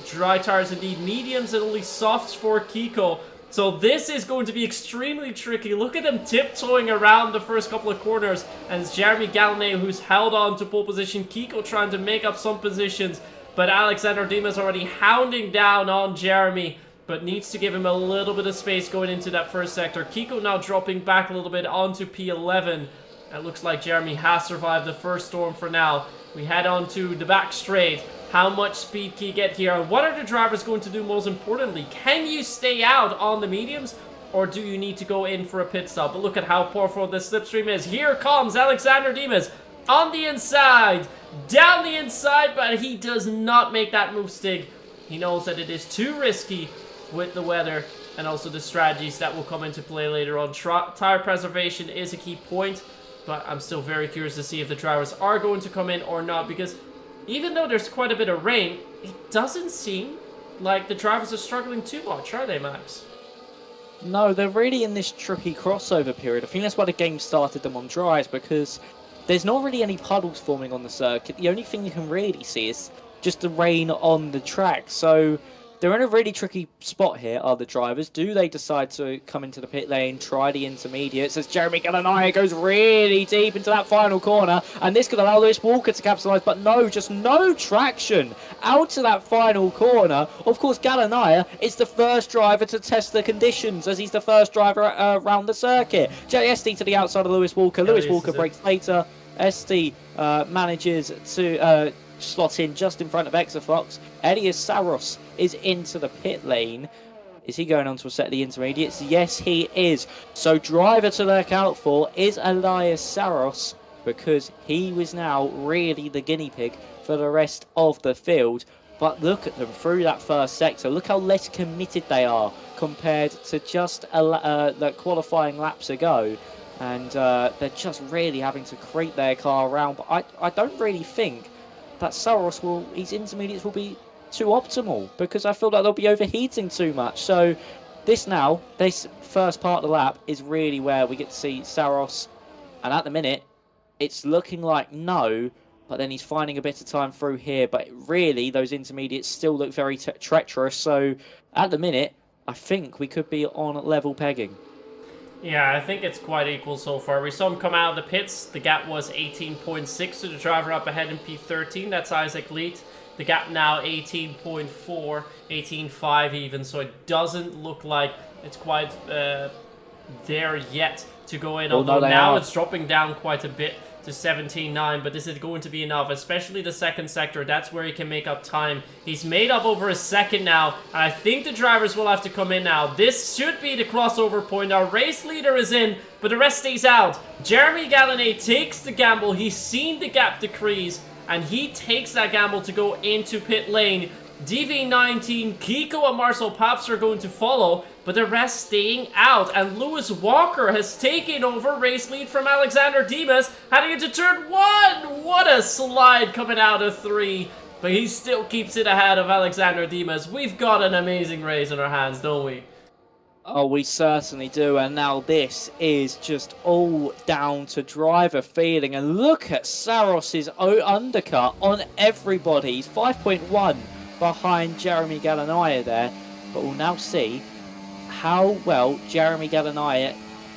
dry tires indeed. Mediums and only softs for Kiko. So this is going to be extremely tricky. Look at him tiptoeing around the first couple of corners, and it's Jeremy Galanet who's held on to pole position. Kiko trying to make up some positions. But Alexander Dimas already hounding down on Jeremy, but needs to give him a little bit of space going into that first sector. Kiko now dropping back a little bit onto P11. It looks like Jeremy has survived the first storm for now. We head on to the back straight. How much speed can you get here? And what are the drivers going to do most importantly? Can you stay out on the mediums? Or do you need to go in for a pit stop? But look at how powerful this slipstream is. Here comes Alexander Dimas on the inside. Down the inside, but he does not make that move, Stig. He knows that it is too risky with the weather and also the strategies that will come into play later on. Tire preservation is a key point, but I'm still very curious to see if the drivers are going to come in or not, because even though there's quite a bit of rain, it doesn't seem like the drivers are struggling too much, are they, Max? No, they're really in this tricky crossover period. I think that's why the game started them on dries, because there's not really any puddles forming on the circuit. The only thing you can really see is just the rain on the track. So they're in a really tricky spot here, are the drivers. Do they decide to come into the pit lane, try the intermediates, as Jeremy Galanet goes really deep into that final corner, and this could allow Lewis Walker to capitalise, but no, just no traction out to that final corner. Of course, Galanet is the first driver to test the conditions, as he's the first driver around the circuit. ST to the outside of Lewis Walker. Lewis Walker breaks later. ST manages to slot in just in front of Exafox. Elias Saros is into the pit lane. Is he going on to a set of the intermediates? Yes, he is. So driver to look out for is Elias Saros, because he was now really the guinea pig for the rest of the field. But look at them through that first sector. Look how less committed they are compared to just the qualifying laps ago. And they're just really having to creep their car around. But I don't really think that Saros his intermediates will be too optimal, because I feel like they'll be overheating too much. So this first part of the lap is really where we get to see Saros. And at the minute, it's looking like no, but then he's finding a bit of time through here. But really, those intermediates still look very treacherous. So at the minute, I think we could be on level pegging. Yeah, I think it's quite equal so far. We saw him come out of the pits. The gap was 18.6 to the driver up ahead in P13. That's Isaac Leet. The gap now 18.4, 18.5 even. So it doesn't look like it's quite there yet to go in. Although now it's dropping down quite a bit to 17.9, but this is going to be enough, especially the second sector. That's where he can make up time. He's made up over a second now, and I think the drivers will have to come in now. This should be the crossover point. Our race leader is in, but the rest stays out. Jeremy Galanet takes the gamble. He's seen the gap decrease, and he takes that gamble to go into pit lane. DV19, Kiko and Marcel Paps are going to follow, but the rest staying out. And Lewis Walker has taken over race lead from Alexander Dimas, heading into turn 1. What a slide coming out of 3. But he still keeps it ahead of Alexander Dimas. We've got an amazing race in our hands, don't we? Oh, we certainly do, and now this is just all down to driver feeling. And look at Saros's undercut on everybody. He's 5.1 behind Jeremy Galanaya there, but we'll now see how well Jeremy Galanaya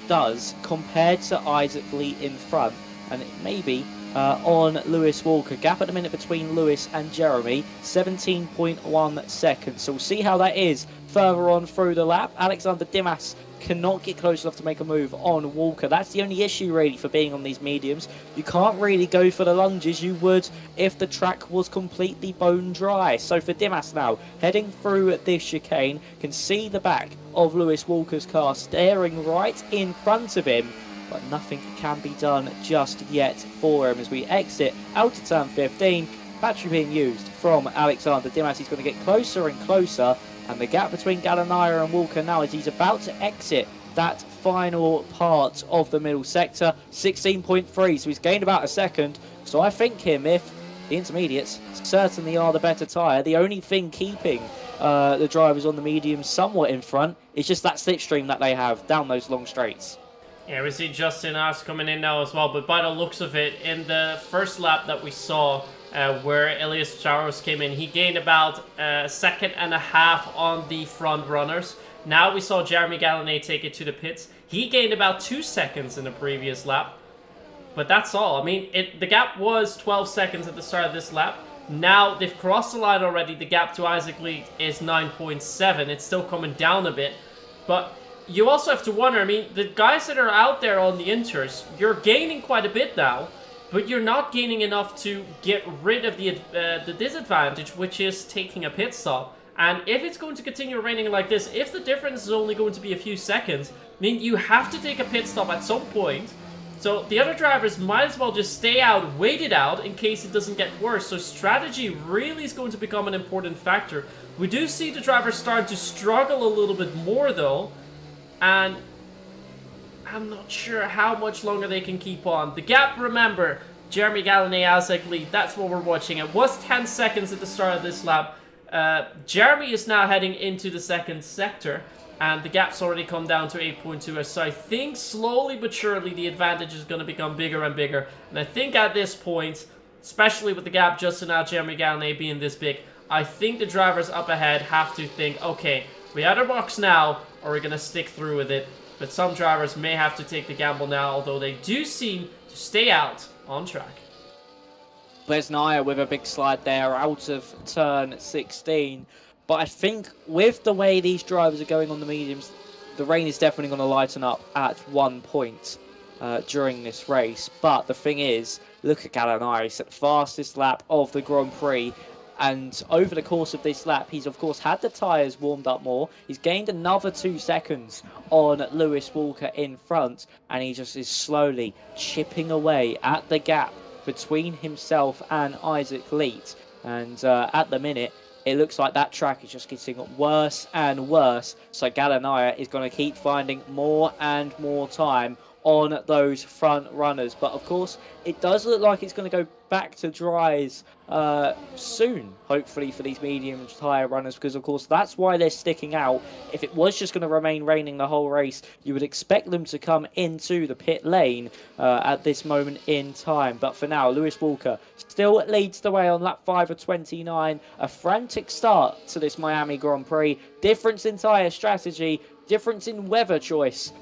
does compared to Isaac Lee in front, and it may be on Lewis Walker. Gap at the minute between Lewis and Jeremy, 17.1 seconds. So we'll see how that is further on through the lap. Alexander Dimas cannot get close enough to make a move on Walker. That's the only issue really for being on these mediums. You can't really go for the lunges you would if the track was completely bone dry. So for Dimas now, heading through this chicane, can see the back of Lewis Walker's car staring right in front of him, but nothing can be done just yet for him as we exit out of turn 15. Battery being used from Alexander Dimas. He's going to get closer and closer, and the gap between Galanaya and Walker now as he's about to exit that final part of the middle sector, 16.3, so he's gained about a second. So I think him, if the intermediates certainly are the better tyre, the only thing keeping the drivers on the mediums somewhat in front is just that slipstream that they have down those long straights. Yeah, we see Justin Ash coming in now as well, but by the looks of it, in the first lap that we saw where Elias Charos came in, he gained about a second and a half on the front runners. Now we saw Jeremy Galanay take it to the pits. He gained about 2 seconds in the previous lap, but that's all. I mean, the gap was 12 seconds at the start of this lap. Now they've crossed the line already. The gap to Isaac Lee is 9.7. It's still coming down a bit, but you also have to wonder, I mean, the guys that are out there on the inters, you're gaining quite a bit now, but you're not gaining enough to get rid of the disadvantage, which is taking a pit stop. And if it's going to continue raining like this, if the difference is only going to be a few seconds, I mean, you have to take a pit stop at some point. So the other drivers might as well just stay out, wait it out, in case it doesn't get worse. So strategy really is going to become an important factor. We do see the drivers start to struggle a little bit more, though. And I'm not sure how much longer they can keep on. The gap, remember, Jeremy Galanay, Isaac Lee, that's what we're watching. It was 10 seconds at the start of this lap. Jeremy is now heading into the second sector, and the gap's already come down to 8.2. So I think slowly but surely the advantage is going to become bigger and bigger. And I think at this point, especially with the gap just now, Jeremy Galanay being this big, I think the drivers up ahead have to think, okay, we have our box now, or we're going to stick through with it. But some drivers may have to take the gamble now, although they do seem to stay out on track. Blesnaya with a big slide there out of turn 16. But I think with the way these drivers are going on the mediums, the rain is definitely going to lighten up at one point during this race. But the thing is, look at Galanaya. He's at the fastest lap of the Grand Prix. And over the course of this lap, he's of course had the tyres warmed up more. He's gained another 2 seconds on Lewis Walker in front. And he just is slowly chipping away at the gap between himself and Isaac Leet. And at the minute, it looks like that track is just getting worse and worse. So Galanaya is going to keep finding more and more time on those front runners. But of course, it does look like it's going to go back to dries soon, hopefully, for these medium tyre runners, because of course that's why they're sticking out. If it was just going to remain raining the whole race, you would expect them to come into the pit lane at this moment in time. But for now, Lewis Walker still leads the way on lap 5 of 29. A frantic start to this Miami Grand Prix. Difference in tyre strategy, difference in weather choice,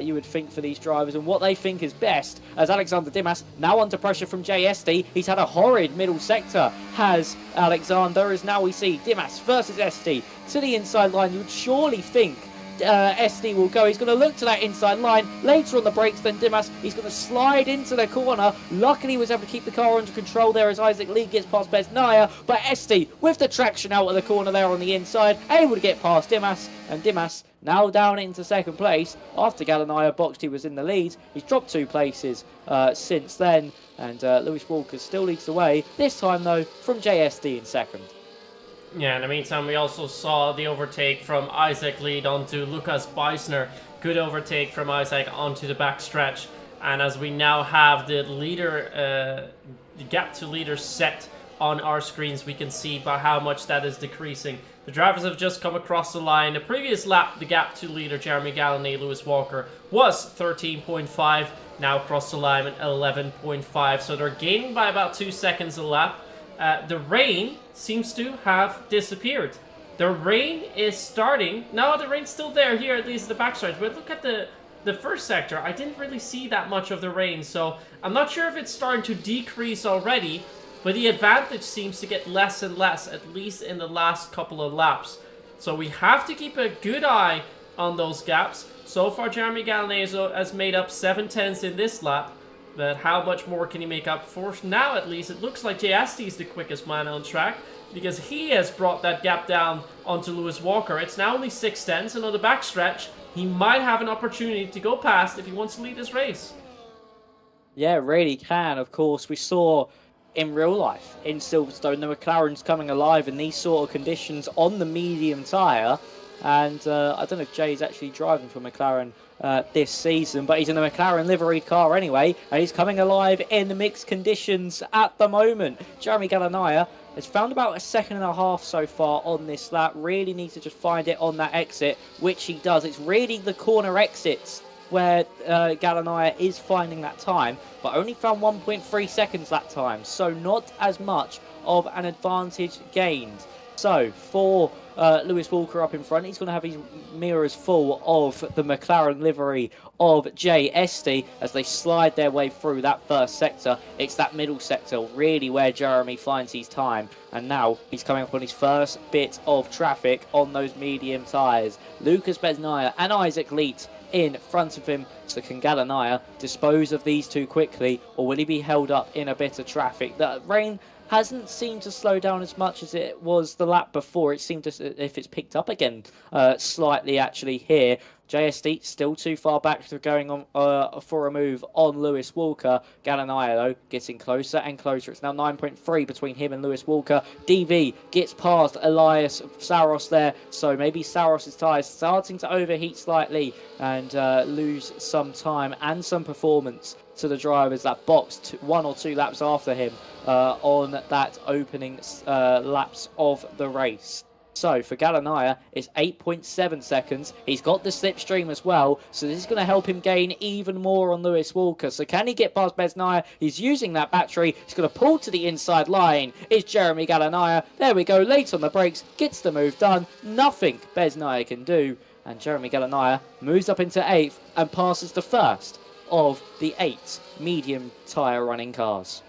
you would think, for these drivers, and what they think is best, as Alexander Dimas now under pressure from JSD. He's had a horrid middle sector, has Alexander, as now we see Dimas versus SD to the inside line. You would surely think SD will go. He's going to look to that inside line later on the brakes than Dimas. He's going to slide into the corner. Luckily, he was able to keep the car under control there as Isaac Lee gets past Besnaya. But SD, with the traction out of the corner there on the inside, able to get past Dimas. And Dimas now down into second place after Galanaya boxed. He was in the lead. He's dropped 2 places since then. And Lewis Walker still leads the way. This time, though, from JSD in second. Yeah, in the meantime, we also saw the overtake from Isaac lead onto Lucas Beisner. Good overtake from Isaac onto the backstretch. And as we now have the leader, the gap to leader set on our screens, we can see by how much that is decreasing. The drivers have just come across the line. The previous lap, the gap to leader Jeremy Gallinay, Lewis Walker, was 13.5. Now across the line at 11.5. So they're gaining by about 2 seconds a lap. The rain seems to have disappeared. The rain is starting. No, the rain's still there here, at least at the backstretch. But look at the first sector. I didn't really see that much of the rain. So I'm not sure if it's starting to decrease already. But the advantage seems to get less and less, at least in the last couple of laps. So we have to keep a good eye on those gaps. So far, Jeremy Gallinay has made up 7/10 in this lap. But how much more can he make up for? Now, at least, it looks like JST is the quickest man on track, because he has brought that gap down onto Lewis Walker. It's now only 6/10, and on the backstretch, he might have an opportunity to go past if he wants to lead this race. Yeah, really can. Of course, we saw in real life in Silverstone the McLaren's coming alive in these sort of conditions on the medium tyre. And I don't know if Jay's actually driving for McLaren this season, but he's in a McLaren livery car anyway, and he's coming alive in the mixed conditions at the moment. Jeremy Gallinay has found about a second and a half so far on this lap. Really needs to just find it on that exit, which he does. It's really the corner exits where Gallinay is finding that time, but only found 1.3 seconds that time, so not as much of an advantage gained. So for Lewis Walker up in front, he's going to have his mirrors full of the McLaren livery of JST as they slide their way through that first sector. It's that middle sector really where Jeremy finds his time, and now he's coming up on his first bit of traffic on those medium tyres. Lucas Besnaya and Isaac Leet in front of him. So can Gallinay dispose of these two quickly, or will he be held up in a bit of traffic? The rain hasn't seemed to slow down as much as it was the lap before. It seemed as if it's picked up again slightly actually here. JST still too far back to going on for a move on Lewis Walker. Gallinay, though, getting closer and closer. It's now 9.3 between him and Lewis Walker. DV gets past Elias Saros there, so maybe Saros' tyres starting to overheat slightly and lose some time and some performance to the drivers that boxed 1 or 2 laps after him on that opening laps of the race. So for Gallinay, it's 8.7 seconds. He's got the slipstream as well, so this is going to help him gain even more on Lewis Walker. So can he get past Besnaya? He's using that battery. He's going to pull to the inside line. It's Jeremy Gallinay. There we go, late on the brakes, gets the move done. Nothing Besnaya can do. And Jeremy Gallinay moves up into 8th and passes the first of the 8 medium tyre running cars.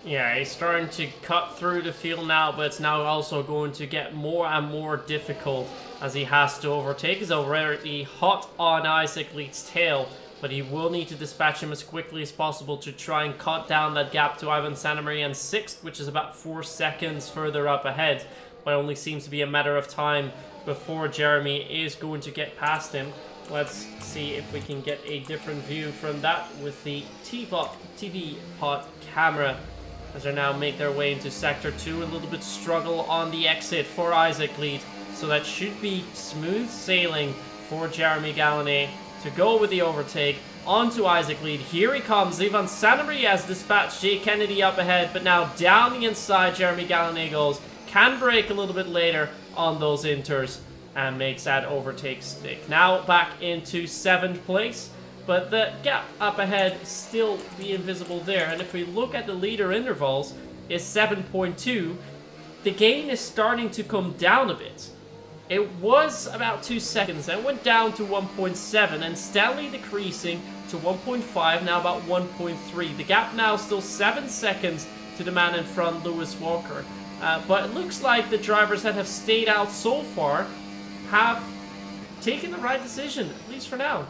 Yeah, he's starting to cut through the field now, but it's now also going to get more and more difficult as he has to overtake. He's already hot on Isaac Leet's tail, but he will need to dispatch him as quickly as possible to try and cut down that gap to Ivan Santamarian 6th, which is about 4 seconds further up ahead, but only seems to be a matter of time before Jeremy is going to get past him. Let's see if we can get a different view from that with the TV pot camera as they now make their way into Sector 2. A little bit struggle on the exit for Isaac Leet, so that should be smooth sailing for Jeremy Gallinay to go with the overtake onto Isaac Leet. Here he comes. Ivan Santamarian has dispatched Jay Kennedy up ahead, but now down the inside Jeremy Gallinay goes. Can brake a little bit later on those inters and makes that overtake stick. Now back into 7th place, but the gap up ahead still be invisible there. And if we look at the leader intervals, is 7.2. The gain is starting to come down a bit. It was about 2 seconds, then went down to 1.7, and steadily decreasing to 1.5, now about 1.3. The gap now still 7 seconds to the man in front, Lewis Walker. But it looks like the drivers that have stayed out so far have taken the right decision, at least for now.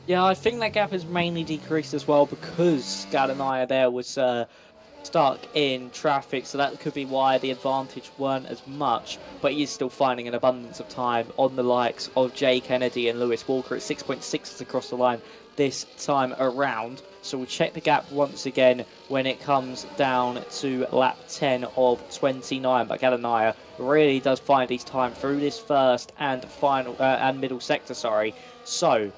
Yeah, I think that gap has mainly decreased as well because Gallinay there was stuck in traffic, so that could be why the advantage weren't as much, but he is still finding an abundance of time on the likes of Jay Kennedy and Lewis Walker at 6.6 across the line. this time around. So we'll check the gap once again when it comes down to lap 10 of 29. But Galanaya really does find his time through this first and final and middle sector. So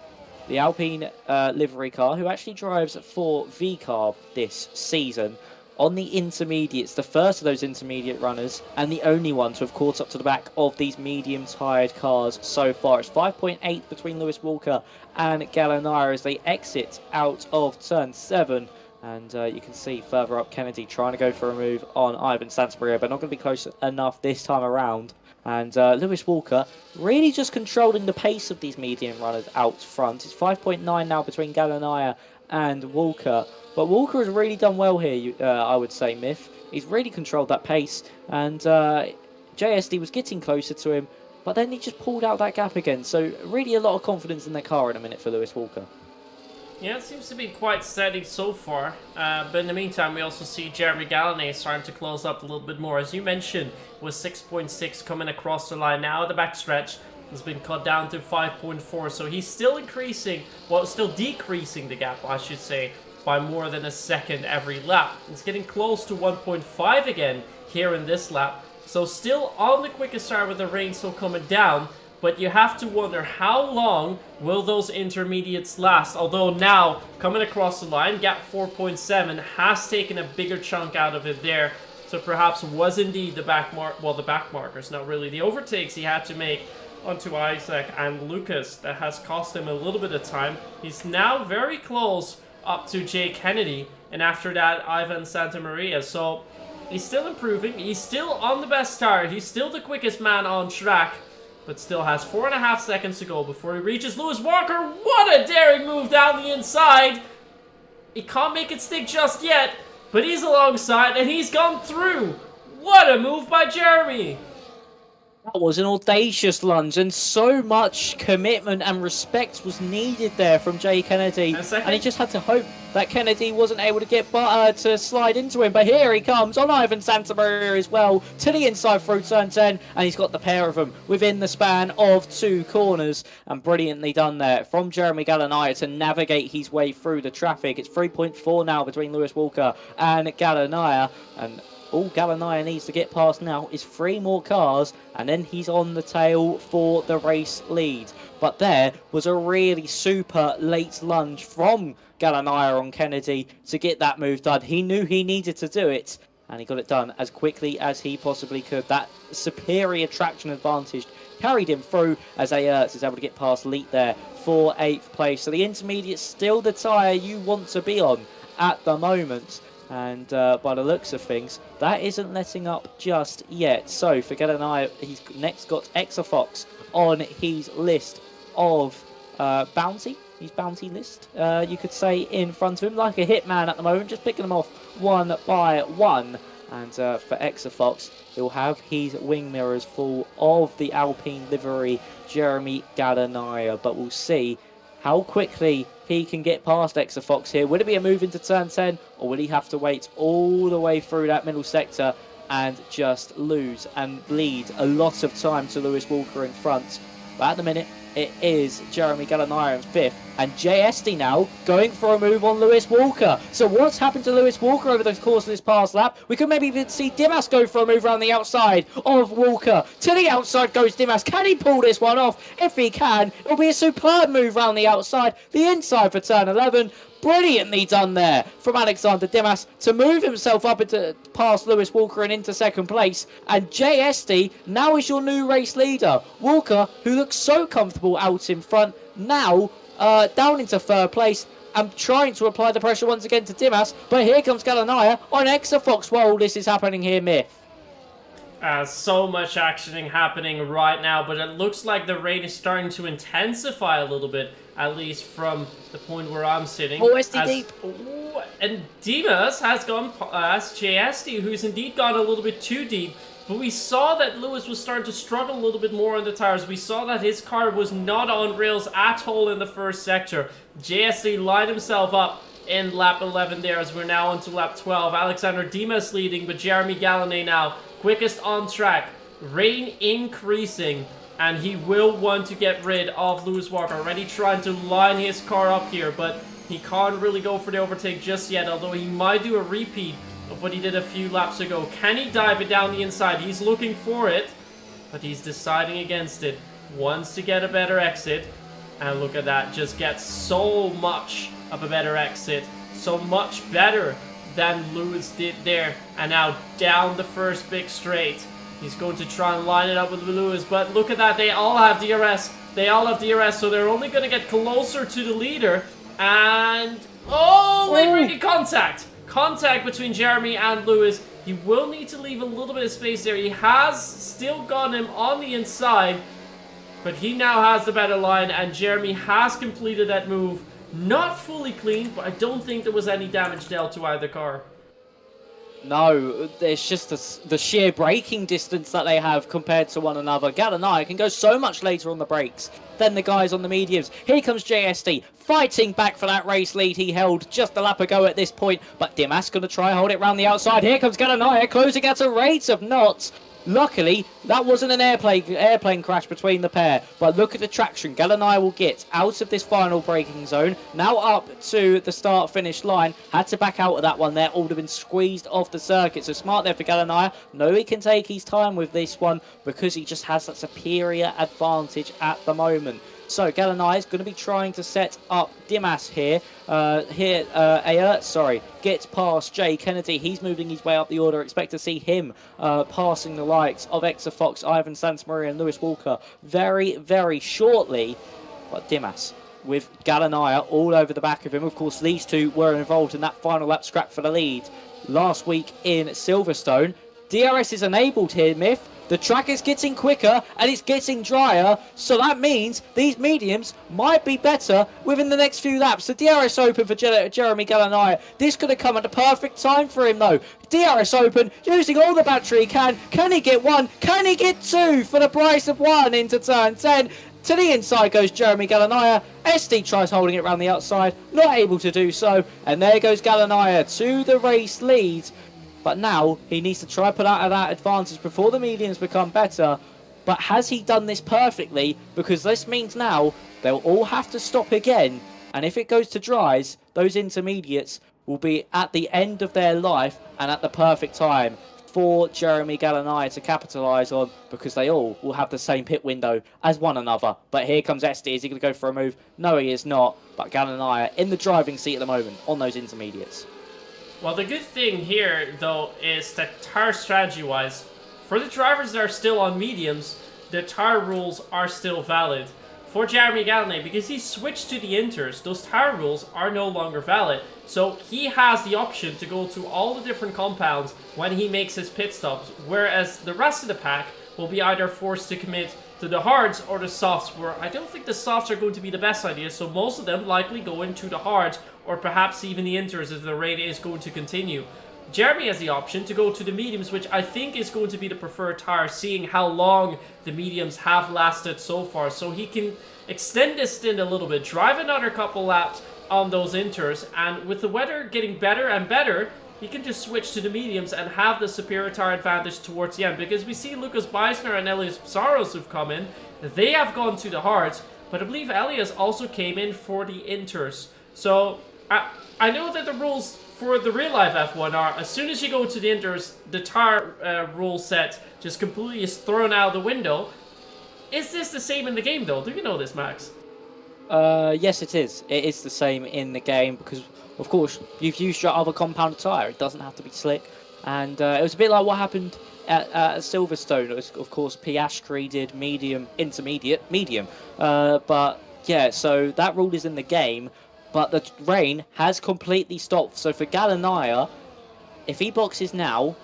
the Alpine livery car, who actually drives for VCarb this season, on the intermediates, the first of those intermediate runners, and the only one to have caught up to the back of these medium-tired cars so far. It's 5.8 between Lewis Walker and Galanaya as they exit out of turn 7. And you can see further up Kennedy trying to go for a move on Ivan Santamaria, but not going to be close enough this time around. And Lewis Walker really just controlling the pace of these medium runners out front. It's 5.9 now between Galanaya and Walker. But Walker has really done well here, I would say, Myth. He's really controlled that pace, and JSD was getting closer to him, but then he just pulled out that gap again. So really a lot of confidence in the car in a minute for Lewis Walker. Yeah, it seems to be quite steady so far, but in the meantime we also see Jeremy Galanay starting to close up a little bit more. As you mentioned, with 6.6 coming across the line now at the backstretch, has been cut down to 5.4, so he's still still decreasing the gap, I should say, by more than a second every lap. It's getting close to 1.5 again here in this lap, so still on the quickest start with the rain still coming down, but you have to wonder how long will those intermediates last. Although now, coming across the line, gap 4.7 has taken a bigger chunk out of it there, so perhaps was indeed the back markers, not really the overtakes he had to make onto Isaac and Lucas that has cost him a little bit of time. He's now very close up to Jay Kennedy, and after that Ivan Santamaria. So he's still improving, he's still on the best start, he's still the quickest man on track, but still has 4.5 seconds to go before he reaches Lewis Walker. What a daring move down the inside! He can't make it stick just yet, but he's alongside and he's gone through. What a move by Jeremy! That was an audacious lunge, and so much commitment and respect was needed there from Jay Kennedy. And he just had to hope that Kennedy wasn't able to get to slide into him. But here he comes on Ivan Santamaria as well, to the inside through turn 10, and he's got the pair of them within the span of 2 corners. And brilliantly done there from Jeremy Galanaya to navigate his way through the traffic. It's 3.4 now between Lewis Walker and Galanaya, and all Galanaya needs to get past now is 3 more cars, and then he's on the tail for the race lead. But there was a really super late lunge from Galanaya on Kennedy to get that move done. He knew he needed to do it, and he got it done as quickly as he possibly could. That superior traction advantage carried him through as Ayertz is able to get past Leet there for 8th place. So the intermediate's still the tyre you want to be on at the moment. And by the looks of things, that isn't letting up just yet. So for Galanaya, he's next got Exafox on his list of bounty. His bounty list, you could say, in front of him, like a hitman at the moment, just picking them off one by one. And for Exafox, he'll have his wing mirrors full of the Alpine livery, Jeremy Galanaya. But we'll see how quickly he can get past Exafox here. Will it be a move into turn 10, or will he have to wait all the way through that middle sector and just lose and bleed a lot of time to Lewis Walker in front? But at the minute, it is Jeremy Galanaya in 5th, and JSD now going for a move on Lewis Walker. So what's happened to Lewis Walker over the course of this past lap? We could maybe even see Dimas go for a move around the outside of Walker. To the outside goes Dimas. Can he pull this one off? If he can, it'll be a superb move around the outside. The inside for turn 11. Brilliantly done there from Alexander Dimas to move himself up into past Lewis Walker and into 2nd place. And JSD now is your new race leader. Walker, who looks so comfortable out in front, now down into 3rd place and trying to apply the pressure once again to Dimas. But here comes Galanaya on Exafox while this is happening here, Myth. So much actioning happening right now, but it looks like the rain is starting to intensify a little bit, at least from the point where I'm sitting. Oh, SD deep. And Dimas has gone past JSD, who's indeed gone a little bit too deep. But we saw that Lewis was starting to struggle a little bit more on the tires. We saw that his car was not on rails at all in the first sector. JSD lined himself up in lap 11 there as we're now onto lap 12. Alexander Dimas leading, but Jeremy Galanay now quickest on track. Rain increasing, and he will want to get rid of Lewis Walker. Already trying to line his car up here, but he can't really go for the overtake just yet, although he might do a repeat of what he did a few laps ago. Can he dive it down the inside? He's looking for it, but he's deciding against it. Wants to get a better exit, and look at that, just gets so much of a better exit, so much better than Lewis did there. And now down the first big straight. He's going to try and line it up with Lewis, but look at that, they all have DRS. They all have DRS, so they're only going to get closer to the leader. And, oh, they bring in contact. Contact between Jeremy and Lewis. He will need to leave a little bit of space there. He has still got him on the inside, but he now has the better line, and Jeremy has completed that move. Not fully clean, but I don't think there was any damage dealt to either car. No, it's just the sheer braking distance that they have compared to one another. Galanaya can go so much later on the brakes than the guys on the mediums. Here comes JSD, fighting back for that race lead he held just a lap ago at this point. But Dimas going to try and hold it round the outside. Here comes Galanaya, closing at a rate of knots. Luckily, that wasn't an airplane crash between the pair. But look at the traction Galanaya will get out of this final braking zone. Now up to the start-finish line. Had to back out of that one there. All would have been squeezed off the circuit. So smart there for Galanaya. No, he can take his time with this one because he just has that superior advantage at the moment. So Galanaya is going to be trying to set up Dimas here. Gets past Jay Kennedy. He's moving his way up the order. Expect to see him passing the likes of Fox, Ivan Santamaria and Lewis Walker very, very shortly. But Dimas with Galanaya all over the back of him. Of course, these two were involved in that final lap scrap for the lead last week in Silverstone. DRS is enabled here, Myth. The track is getting quicker and it's getting drier, so that means these mediums might be better within the next few laps. The DRS open for Jeremy Galanaya. This could have come at the perfect time for him though. DRS open, using all the battery he can. Can he get one? Can he get two for the price of one into turn 10? To the inside goes Jeremy Galanaya. SD tries holding it around the outside, not able to do so. And there goes Galanaya to the race lead. But now he needs to try put out of that advantage before the mediums become better. But has he done this perfectly? Because this means now they'll all have to stop again. And if it goes to dries, those intermediates will be at the end of their life and at the perfect time for Jeremy Galanaya to capitalise on, because they all will have the same pit window as one another. But here comes SD. Is he going to go for a move? No, he is not. But Galanaya in the driving seat at the moment on those intermediates. Well, the good thing here, though, is that tire strategy-wise, for the drivers that are still on mediums, the tire rules are still valid. For Jeremy Galanaya, because he switched to the inters, those tire rules are no longer valid. So he has the option to go to all the different compounds when he makes his pit stops, whereas the rest of the pack will be either forced to commit to the hards or the softs, where I don't think the softs are going to be the best idea, so most of them likely go into the hards, or perhaps even the inters if the rain is going to continue. Jeremy has the option to go to the mediums, which I think is going to be the preferred tire, seeing how long the mediums have lasted so far. So he can extend this stint a little bit, drive another couple laps on those inters, and with the weather getting better and better, he can just switch to the mediums and have the superior tire advantage towards the end. Because we see Lucas Beisner and Elias Psaros who've come in, they have gone to the hards, but I believe Elias also came in for the inters. So I know that the rules for the real life F1 are, as soon as you go to the inters, the tire rule set just completely is thrown out the window. Is this the same in the game though? Do you know this, Max? Yes, it is. It is the same in the game because, of course, you've used your other compound tyre. It doesn't have to be slick. And it was a bit like what happened at Silverstone. It was, of course, Piastri did medium, intermediate, medium. But, yeah, so that rule is in the game. But the rain has completely stopped. So for Galanaya, if he boxes now,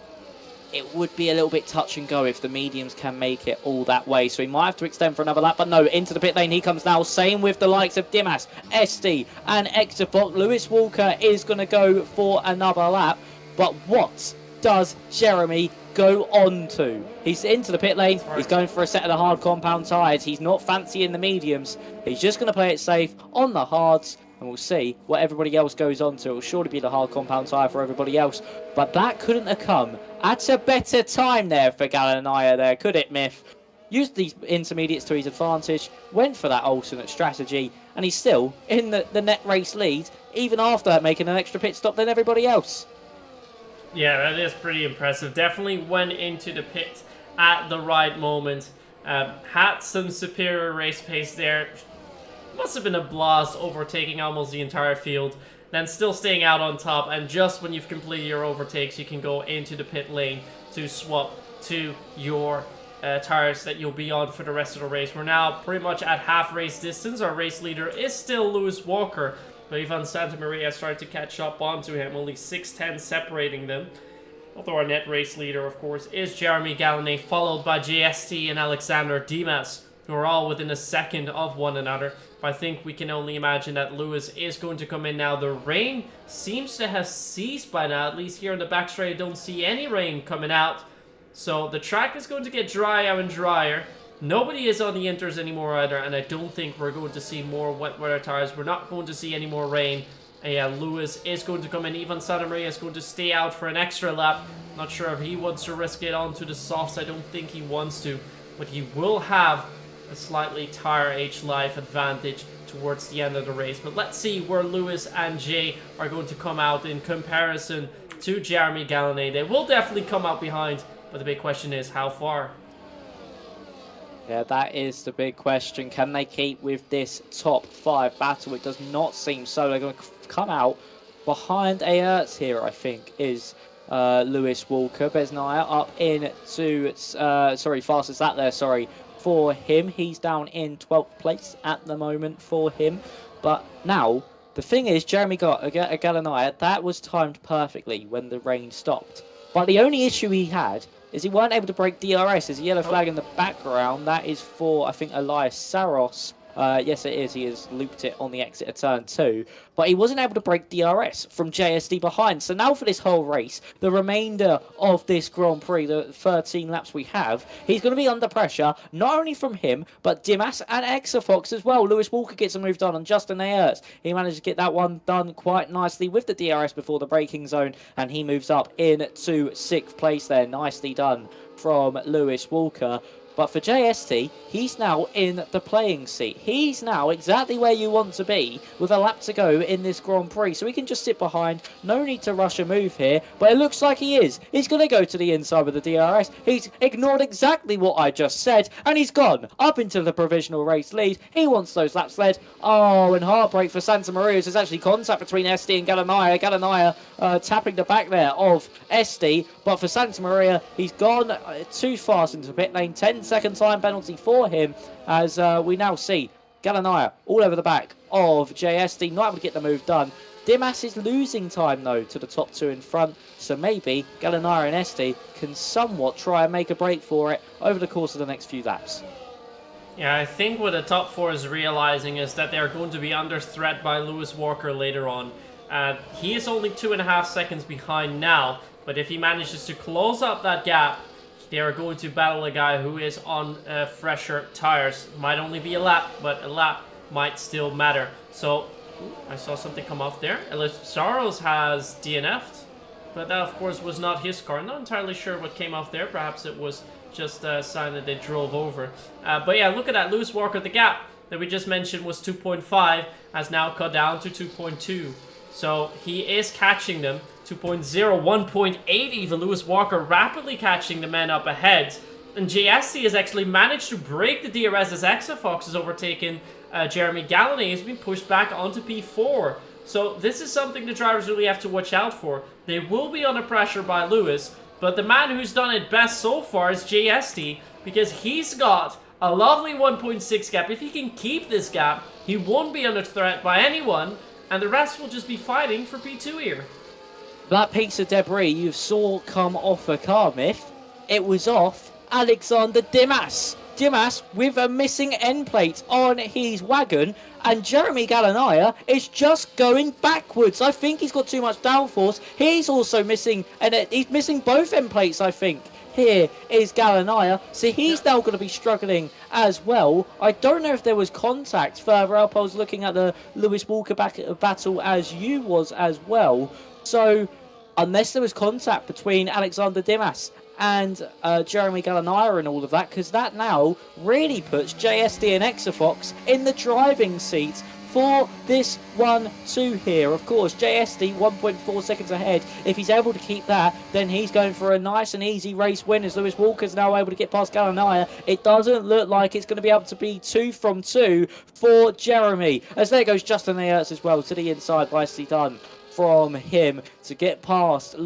it would be a little bit touch and go if the mediums can make it all that way. So he might have to extend for another lap. But no, into the pit lane he comes now. Same with the likes of Dimas, SD and Exafok. Lewis Walker is going to go for another lap. But what does Jeremy go on to? He's into the pit lane. He's going for a set of the hard compound tyres. He's not fancy in the mediums. He's just going to play it safe on the hards. And we'll see what everybody else goes on to. It will surely be the hard compound tyre for everybody else. But that couldn't have come at a better time there for Galanaya there, could it, Myth? used the intermediates to his advantage, went for that alternate strategy, and he's still in the net race lead, even after making an extra pit stop than everybody else. Yeah, that is pretty impressive. Definitely went into the pit at the right moment. Had some superior race pace there. Must have been a blast overtaking almost the entire field. Then still staying out on top. And just when you've completed your overtakes, you can go into the pit lane to swap to your tires that you'll be on for the rest of the race. We're now pretty much at half race distance. Our race leader is still Lewis Walker, but Ivan Santamaria started to catch up onto him, only 6:10 separating them. Although our net race leader, of course, is Jeremy Galanet, followed by JST and Alexander Dimas, who are all within a second of one another. But I think we can only imagine that Lewis is going to come in now. The rain seems to have ceased by now, at least here in the back straight. I don't see any rain coming out. So the track is going to get drier and drier. Nobody is on the inters anymore either, and I don't think we're going to see more wet weather tires. We're not going to see any more rain. And yeah, Lewis is going to come in. Ivan Santamaria is going to stay out for an extra lap. Not sure if he wants to risk it onto the softs. I don't think he wants to, but he will have a slightly tire age life advantage towards the end of the race. But let's see where Lewis and Jay are going to come out in comparison to Jeremy Galanet. They will definitely come out behind, but the big question is how far? Yeah, that is the big question. Can they keep with this top 5 battle? It does not seem so. They're going to come out behind Aerts here, I think, is Lewis Walker. Besnaya up into, fastest lap there, for him. He's down in 12th place at the moment for him. But now, the thing is, Jeremy Galanaya, that was timed perfectly when the rain stopped. But the only issue he had is he weren't able to break DRS. There's a yellow flag in the background. That is for, I think, Elias Saros. Yes, it is. He has looped it on the exit of turn 2. But he wasn't able to break DRS from JSD behind. So now for this whole race, the remainder of this Grand Prix, the 13 laps we have, he's going to be under pressure, not only from him, but Dimas and Exafox as well. Lewis Walker gets a move done on Justin Aerts. He managed to get that one done quite nicely with the DRS before the braking zone, and he moves up into 6th place there. Nicely done from Lewis Walker. But for JST, he's now in the playing seat. He's now exactly where you want to be with a lap to go in this Grand Prix. So he can just sit behind. No need to rush a move here. But it looks like he is. He's going to go to the inside with the DRS. He's ignored exactly what I just said. And he's gone up into the provisional race lead. He wants those laps led. Oh, and heartbreak for Santamaria. There's actually contact between SD and Galanaya. Galanaya tapping the back there of SD. But for Santamaria, he's gone too fast into the pit lane. 10-second time penalty for him, as we now see Galanaya all over the back of JSD, not able to get the move done. Dimas is losing time though to the top 2 in front, so maybe Galanaya and SD can somewhat try and make a break for it over the course of the next few laps. Yeah, I think what the top 4 is realizing is that they're going to be under threat by Lewis Walker later on. He is only 2.5 seconds behind now, but if he manages to close up that gap, they are going to battle a guy who is on fresher tires. Might only be a lap, but a lap might still matter. So, I saw something come off there. Elias Saros has DNF'd, but that of course was not his car. Not entirely sure what came off there. Perhaps it was just a sign that they drove over. But yeah, look at that. Lewis Walker, the gap that we just mentioned was 2.5, has now cut down to 2.2. So he is catching them. 2.0, 1.8 even. Lewis Walker rapidly catching the men up ahead. And JSC has actually managed to break the DRS as Exafox has overtaken Jeremy Galanet. He's been pushed back onto P4. So this is something the drivers really have to watch out for. They will be under pressure by Lewis, but the man who's done it best so far is JST, because he's got a lovely 1.6 gap. If he can keep this gap, he won't be under threat by anyone, and the rest will just be fighting for P2 here. That piece of debris you saw come off a car, Myth, it was off Alexander Dimas. Dimas with a missing end plate on his wagon, and Jeremy Galanaya is just going backwards. I think he's got too much downforce. He's also missing, and he's missing both end plates, I think. Here is Galanaya, so he's now going to be struggling as well. I don't know if there was contact further up. I was looking at the Lewis Walker battle as you was as well. So, unless there was contact between Alexander Dimas and Jeremy Gallinaya and all of that, because that now really puts JSD and Exafox in the driving seat for this 1-2 here. Of course, JSD 1.4 seconds ahead. If he's able to keep that, then he's going for a nice and easy race win as Lewis Walker's now able to get past Gallinaya. It doesn't look like it's going to be able to be 2 from 2 for Jeremy. As there goes Justin Ayerts as well to the inside. Nicely done from him to get past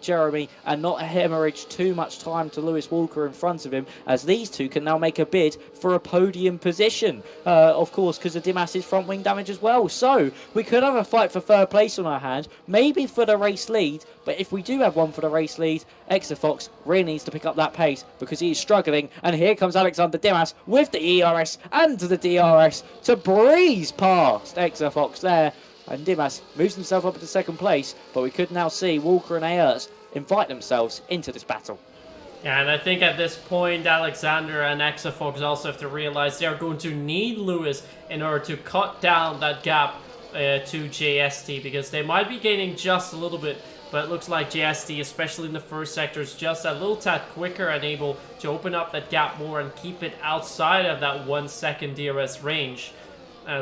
Jeremy and not hemorrhage too much time to Lewis Walker in front of him, as these two can now make a bid for a podium position, of course, because of Dimas's front wing damage as well. So we could have a fight for third place on our hand, maybe for the race lead, but if we do have one for the race lead, Exafox really needs to pick up that pace because he is struggling. And here comes Alexander Dimas with the ERS and the DRS to breeze past Exafox there. And Dimas moves himself up into second place, but we could now see Walker and Ayerts invite themselves into this battle. Yeah, and I think at this point, Alexander and Exafox also have to realize they are going to need Lewis in order to cut down that gap to JST, because they might be gaining just a little bit, but it looks like JST, especially in the first sector, is just a little tad quicker and able to open up that gap more and keep it outside of that 1 second DRS range.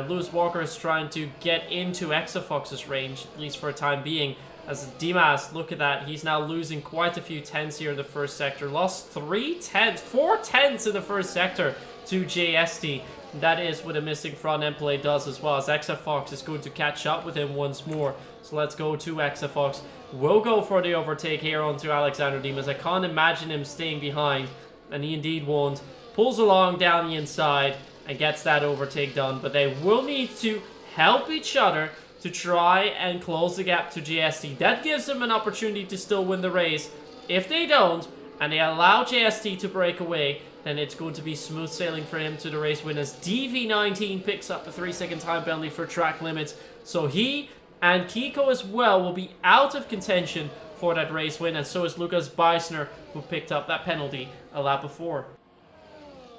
Lewis Walker is trying to get into Exafox's range, at least for a time being. As Dimas, look at that, he's now losing quite a few tenths here in the first sector. Lost 4 tenths in the first sector to JST. That is what a missing front end play does, as well as Exafox is going to catch up with him once more. So let's go to Exafox. We'll go for the overtake here onto Alexander Dimas. I can't imagine him staying behind, and he indeed won't. Pulls along down the inside and gets that overtake done, but they will need to help each other to try and close the gap to JST. That gives them an opportunity to still win the race. If they don't, and they allow JST to break away, then it's going to be smooth sailing for him to the race win, as DV19 picks up the 3-second time penalty for track limits. So he and Kiko as well will be out of contention for that race win, and so is Lucas Beisner, who picked up that penalty a lap before.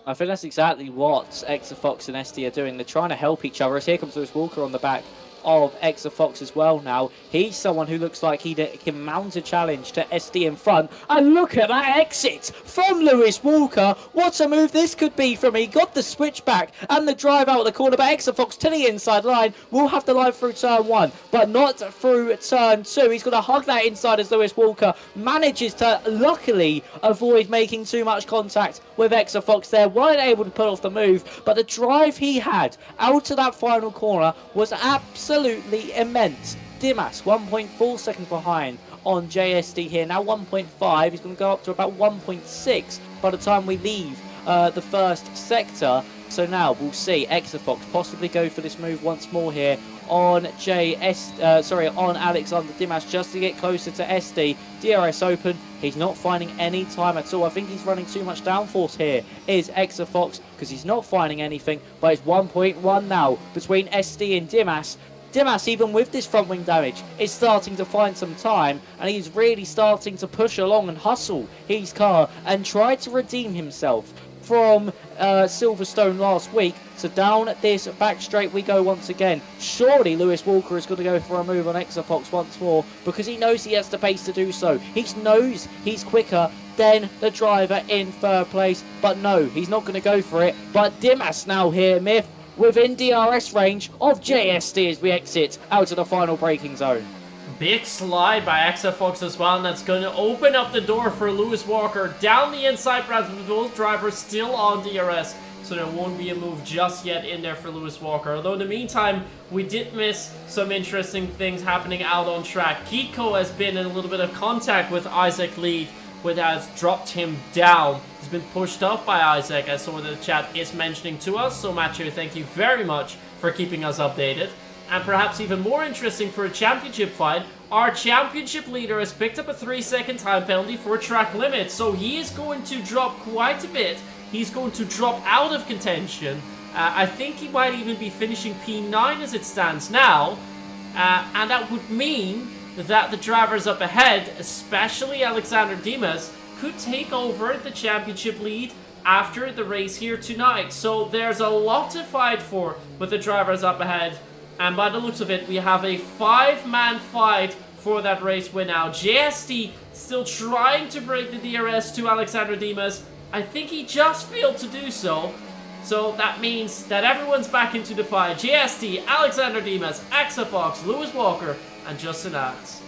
I think that's exactly what Exafox and SD are doing. They're trying to help each other. As here comes Lewis Walker on the back of Exafox as well now. He's someone who looks like he can mount a challenge to SD in front. And look at that exit from Lewis Walker. What a move this could be from him. He got the switchback and the drive out of the corner, but Exafox to the inside line will have to line through turn 1, but not through turn 2. He's going to hug that inside as Lewis Walker manages to luckily avoid making too much contact with Exafox there. Weren't able to pull off the move, but the drive he had out to that final corner was absolutely immense. Dimas 1.4 seconds behind on JSD here, now 1.5. He's going to go up to about 1.6 by the time we leave the first sector. So now we'll see Exafox possibly go for this move once more here on on Alexander Dimas, just to get closer to SD. DRS open. He's not finding any time at all. I think he's running too much downforce here, is Exafox, because he's not finding anything. But it's 1.1 now between SD and Dimas. Dimas, even with this front wing damage, is starting to find some time, and he's really starting to push along and hustle his car and try to redeem himself from Silverstone last week. So down this back straight we go once again. Surely Lewis Walker is going to go for a move on Exafox once more, because he knows he has the pace to do so. He knows he's quicker than the driver in third place, but no, he's not going to go for it. But Dimas now here, Myth, within DRS range of JSD as we exit out of the final braking zone. Big slide by Exafox as well, and that's going to open up the door for Lewis Walker down the inside, perhaps with both drivers still on DRS, so there won't be a move just yet in there for Lewis Walker. Although in the meantime, we did miss some interesting things happening out on track. Kiko has been in a little bit of contact with Isaac Lead, which has dropped him down. He's been pushed off by Isaac, as someone in the chat is mentioning to us. So Matthew, thank you very much for keeping us updated. And perhaps even more interesting for a championship fight, our championship leader has picked up a 3-second time penalty for track limit. So he is going to drop quite a bit. He's going to drop out of contention. I think he might even be finishing P9 as it stands now. And that would mean that the drivers up ahead, especially Alexander Dimas, could take over the championship lead after the race here tonight. So there's a lot to fight for with the drivers up ahead. And by the looks of it, we have a 5-man fight for that race win now. JST still trying to break the DRS to Alexander Dimas. I think he just failed to do so. So that means that everyone's back into the fight. JST, Alexander Dimas, Exafox, Lewis Walker, and Justin Aerts.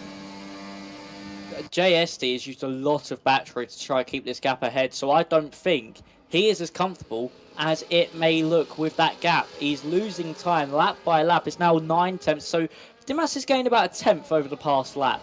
JST has used a lot of battery to try and keep this gap ahead, so I don't think he is as comfortable as it may look with that gap. He's losing time lap by lap. It's now 9 tenths, so Dimas has gained about a tenth over the past lap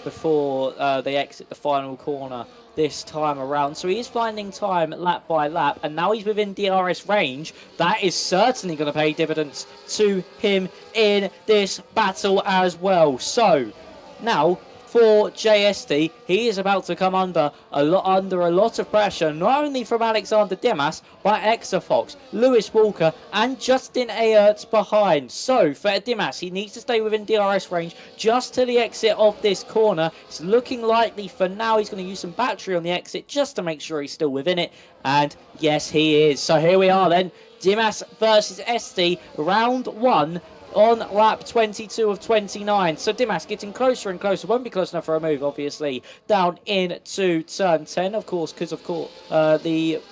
before they exit the final corner this time around. So he is finding time lap by lap, and now he's within DRS range. That is certainly going to pay dividends to him in this battle as well. So now for JST, he is about to come under a lot of pressure, not only from Alexander Dimas, but Exafox, Lewis Walker, and Justin Aerts behind. So for Dimas, he needs to stay within DRS range just to the exit of this corner. It's looking likely for now. He's going to use some battery on the exit just to make sure he's still within it. And yes, he is. So here we are then. Dimas versus ST, round 1. On lap 22 of 29. So Dimas getting closer and closer. Won't be close enough for a move, obviously. Down into turn 10, of course, because the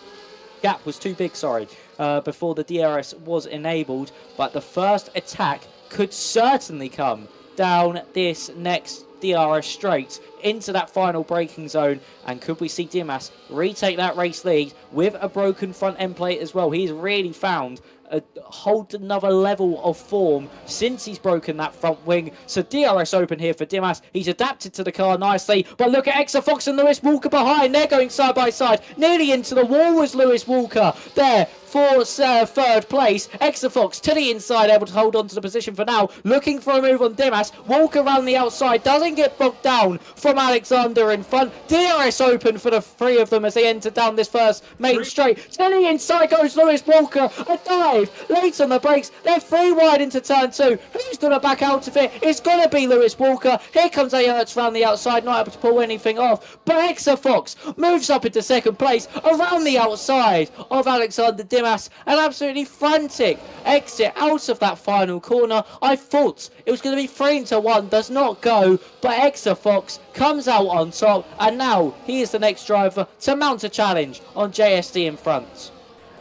gap was too big, before the DRS was enabled. But the first attack could certainly come down this next DRS straight into that final braking zone. And could we see Dimas retake that race lead with a broken front end plate as well? He's really found a whole another level of form since he's broken that front wing. So DRS open here for Dimas. He's adapted to the car nicely, but look at Exafox and Lewis Walker behind. They're going side by side. Nearly into the wall was Lewis Walker there for third place. Exafox to the inside, able to hold on to the position for now. Looking for a move on Dimas. Walker around the outside, doesn't get bogged down from Alexander in front. DRS open for the three of them as they enter down this first main straight. To the inside goes Lewis Walker. A dive late on the brakes. They're 3 wide into turn 2. Who's going to back out of it? It's going to be Lewis Walker. Here comes Aerts around the outside, not able to pull anything off. But Exafox moves up into second place around the outside of Alexander Dimas. An absolutely frantic exit out of that final corner. I thought it was going to be 3-1. Does not go. But Exafox comes out on top. And now he is the next driver to mount a challenge on JST in front.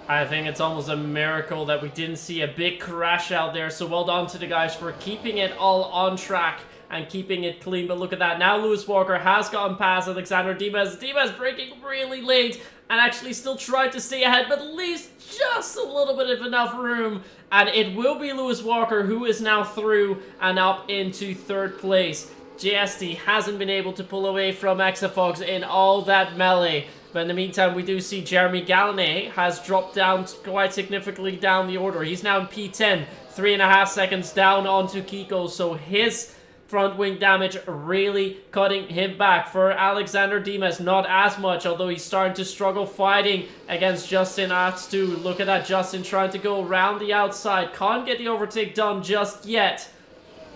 I think it's almost a miracle that we didn't see a big crash out there. So well done to the guys for keeping it all on track and keeping it clean. But look at that. Now Lewis Walker has gotten past Alexander Dimas. Dimas braking really late and actually still tried to stay ahead, but leaves just a little bit of enough room. And it will be Lewis Walker who is now through and up into third place. JST hasn't been able to pull away from Exafox in all that melee. But in the meantime, we do see Jeremy Gallonay has dropped down quite significantly down the order. He's now in P10, 3.5 seconds down onto Kiko. So his front wing damage really cutting him back. For Alexander Dimas, not as much, although he's starting to struggle fighting against Justin Aerts too. Look at that, Justin trying to go around the outside. Can't get the overtake done just yet.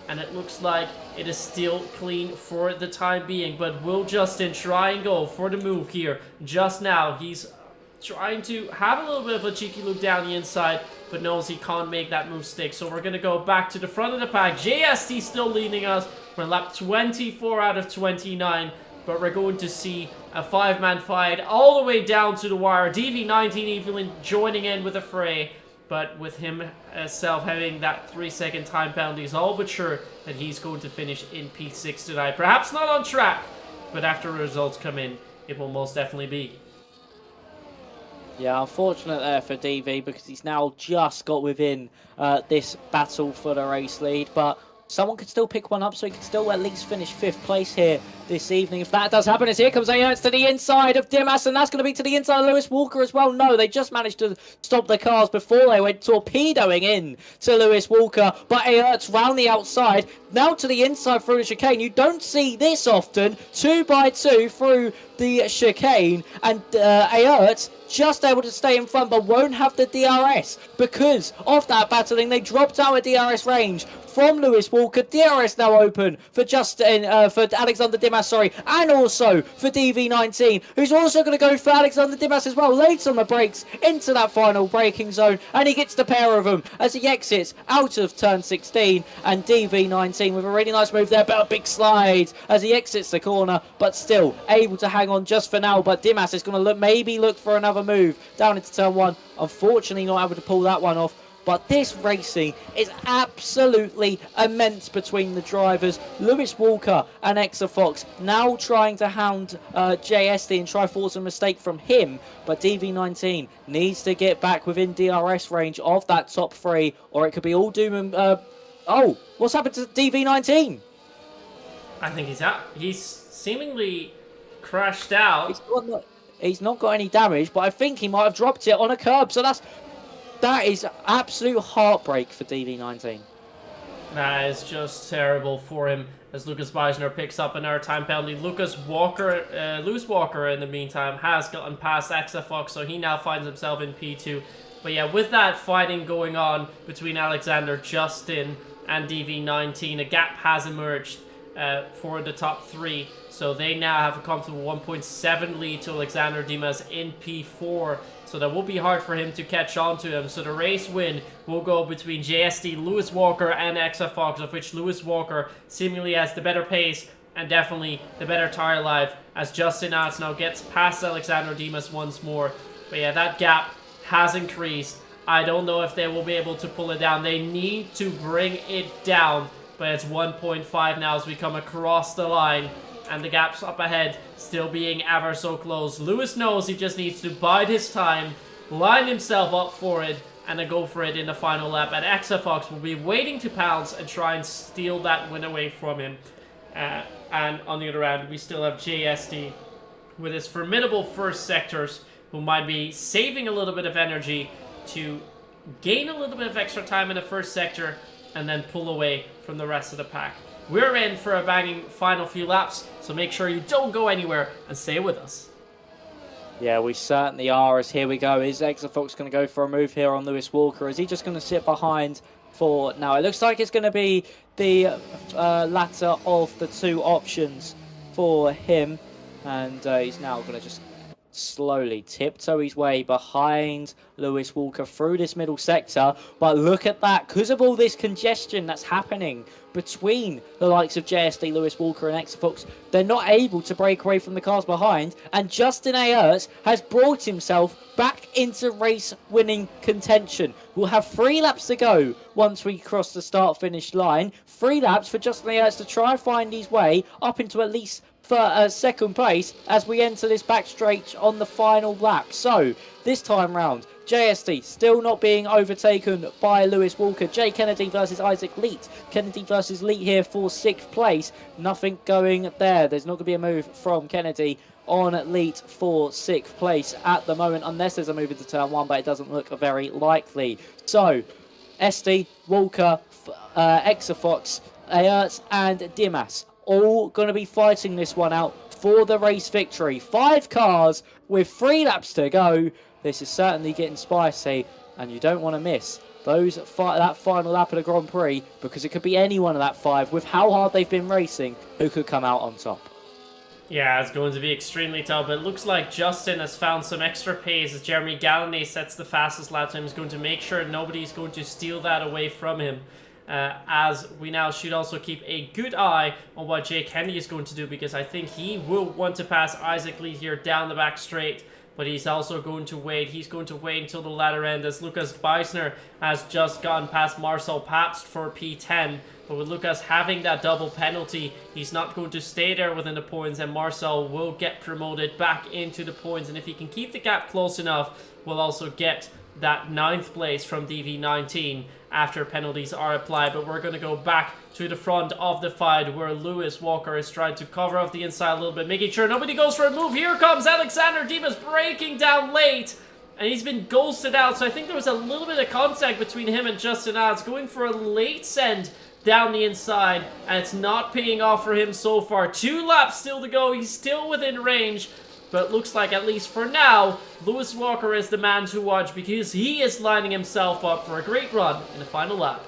And it looks like it is still clean for the time being. But will Justin try and go for the move here? Just now, he's trying to have a little bit of a cheeky loop down the inside, but knows he can't make that move stick. So we're going to go back to the front of the pack. JST still leading us. We're lap 24 out of 29. But we're going to see a 5-man fight all the way down to the wire. DV19 even joining in with the fray. But with himself having that 3-second time penalty, he's all but sure that he's going to finish in P6 tonight. Perhaps not on track, but after results come in, it will most definitely be. Yeah, unfortunate there for DV because he's now just got within this battle for the race lead. But someone could still pick one up, so he could still at least finish 5th place here this evening. If that does happen, as here comes Aerts to the inside of Dimas, and that's going to be to the inside of Lewis Walker as well. No, they just managed to stop the cars before they went torpedoing in to Lewis Walker, but Aerts round the outside, now to the inside through the chicane. You don't see this often, 2x2 through the chicane, and Aerts just able to stay in front but won't have the DRS. Because of that battling, they dropped out of DRS range from Lewis Walker. DRS now open for for Alexander Dimas, sorry, and also for DV19, who's also going to go for Alexander Dimas as well. Late on the brakes into that final braking zone, and he gets the pair of them as he exits out of turn 16, and DV19 with a really nice move there, but a big slide as he exits the corner, but still able to hang on just for now. But Dimas is going to maybe look for another move down into turn 1. Unfortunately not able to pull that one off. But this racing is absolutely immense between the drivers. Lewis Walker and Exafox now trying to hound JSD and try to force a mistake from him. But DV19 needs to get back within DRS range of that top 3, or it could be all doom and... oh, what's happened to DV19? I think he's out. He's seemingly crashed out. He's not got any damage, but I think he might have dropped it on a curb. So that is absolute heartbreak for DV19. That is just terrible for him as Lucas Beisner picks up another time penalty. Lewis Walker, in the meantime, has gotten past Exafox, so he now finds himself in P2. But yeah, with that fighting going on between Alexander, Justin, and DV19, a gap has emerged for the top 3. So they now have a comfortable 1.7 lead to Alexander Dimas in P4. So that will be hard for him to catch on to him. So the race win will go between JSD, Lewis Walker, and Exafox, of which Lewis Walker seemingly has the better pace and definitely the better tire life, as Justin Aerts now gets past Alexander Dimas once more. But yeah, that gap has increased. I don't know if they will be able to pull it down. They need to bring it down. But it's 1.5 now as we come across the line. And the gap's up ahead, still being ever so close. Lewis knows he just needs to bide his time, line himself up for it, and then go for it in the final lap. And Exafox will be waiting to pounce and try and steal that win away from him. And on the other hand, we still have JSD with his formidable first sectors, who might be saving a little bit of energy to gain a little bit of extra time in the first sector and then pull away from the rest of the pack. We're in for a banging final few laps, so make sure you don't go anywhere and stay with us. Yeah, we certainly are, as here we go. Is Exafox going to go for a move here on Lewis Walker? Is he just going to sit behind for now? It looks like it's going to be the latter of the two options for him. And he's now going to just slowly tiptoe his way behind Lewis Walker through this middle sector. But look at that, because of all this congestion that's happening between the likes of JSD, Lewis Walker, and Exafox, they're not able to break away from the cars behind, and Justin Aerts has brought himself back into race-winning contention. We'll have 3 laps to go once we cross the start-finish line. 3 laps for Justin Aerts to try and find his way up into at least for second place as we enter this back straight on the final lap. So this time round, JSD still not being overtaken by Lewis Walker. Jay Kennedy versus Isaac Leet. Kennedy versus Leet here for 6th place. Nothing going there. There's not going to be a move from Kennedy on Leet for 6th place at the moment, unless there's a move into turn 1, but it doesn't look very likely. So SD, Walker, Exafox, Aerts, and Dimas all going to be fighting this one out for the race victory. 5 cars with 3 laps to go. This is certainly getting spicy, and you don't want to miss that final lap of the Grand Prix, because it could be any one of that 5, with how hard they've been racing, who could come out on top. Yeah, it's going to be extremely tough, but it looks like Justin has found some extra pace as Jeremy Gallané sets the fastest lap time. He's going to make sure nobody's going to steal that away from him. As we now should also keep a good eye on what Jay Kennedy is going to do, because I think he will want to pass Isaac Lee here down the back straight, but he's also going to wait. He's going to wait until the latter end, as Lucas Beisner has just gone past Marcel Pabst for P10. But with Lucas having that double penalty, he's not going to stay there within the points, and Marcel will get promoted back into the points. And if he can keep the gap close enough, we'll also get that 9th place from DV19 after penalties are applied. But we're going to go back to the front of the fight, where Lewis Walker is trying to cover off the inside a little bit, making sure nobody goes for a move. Here comes Alexander Dimas breaking down late, and he's been ghosted out. So I think there was a little bit of contact between him and Justin Aerts, going for a late send down the inside, and it's not paying off for him so far. 2 laps still to go. He's still within range But looks like, at least for now, Lewis Walker is the man to watch because he is lining himself up for a great run in the final lap.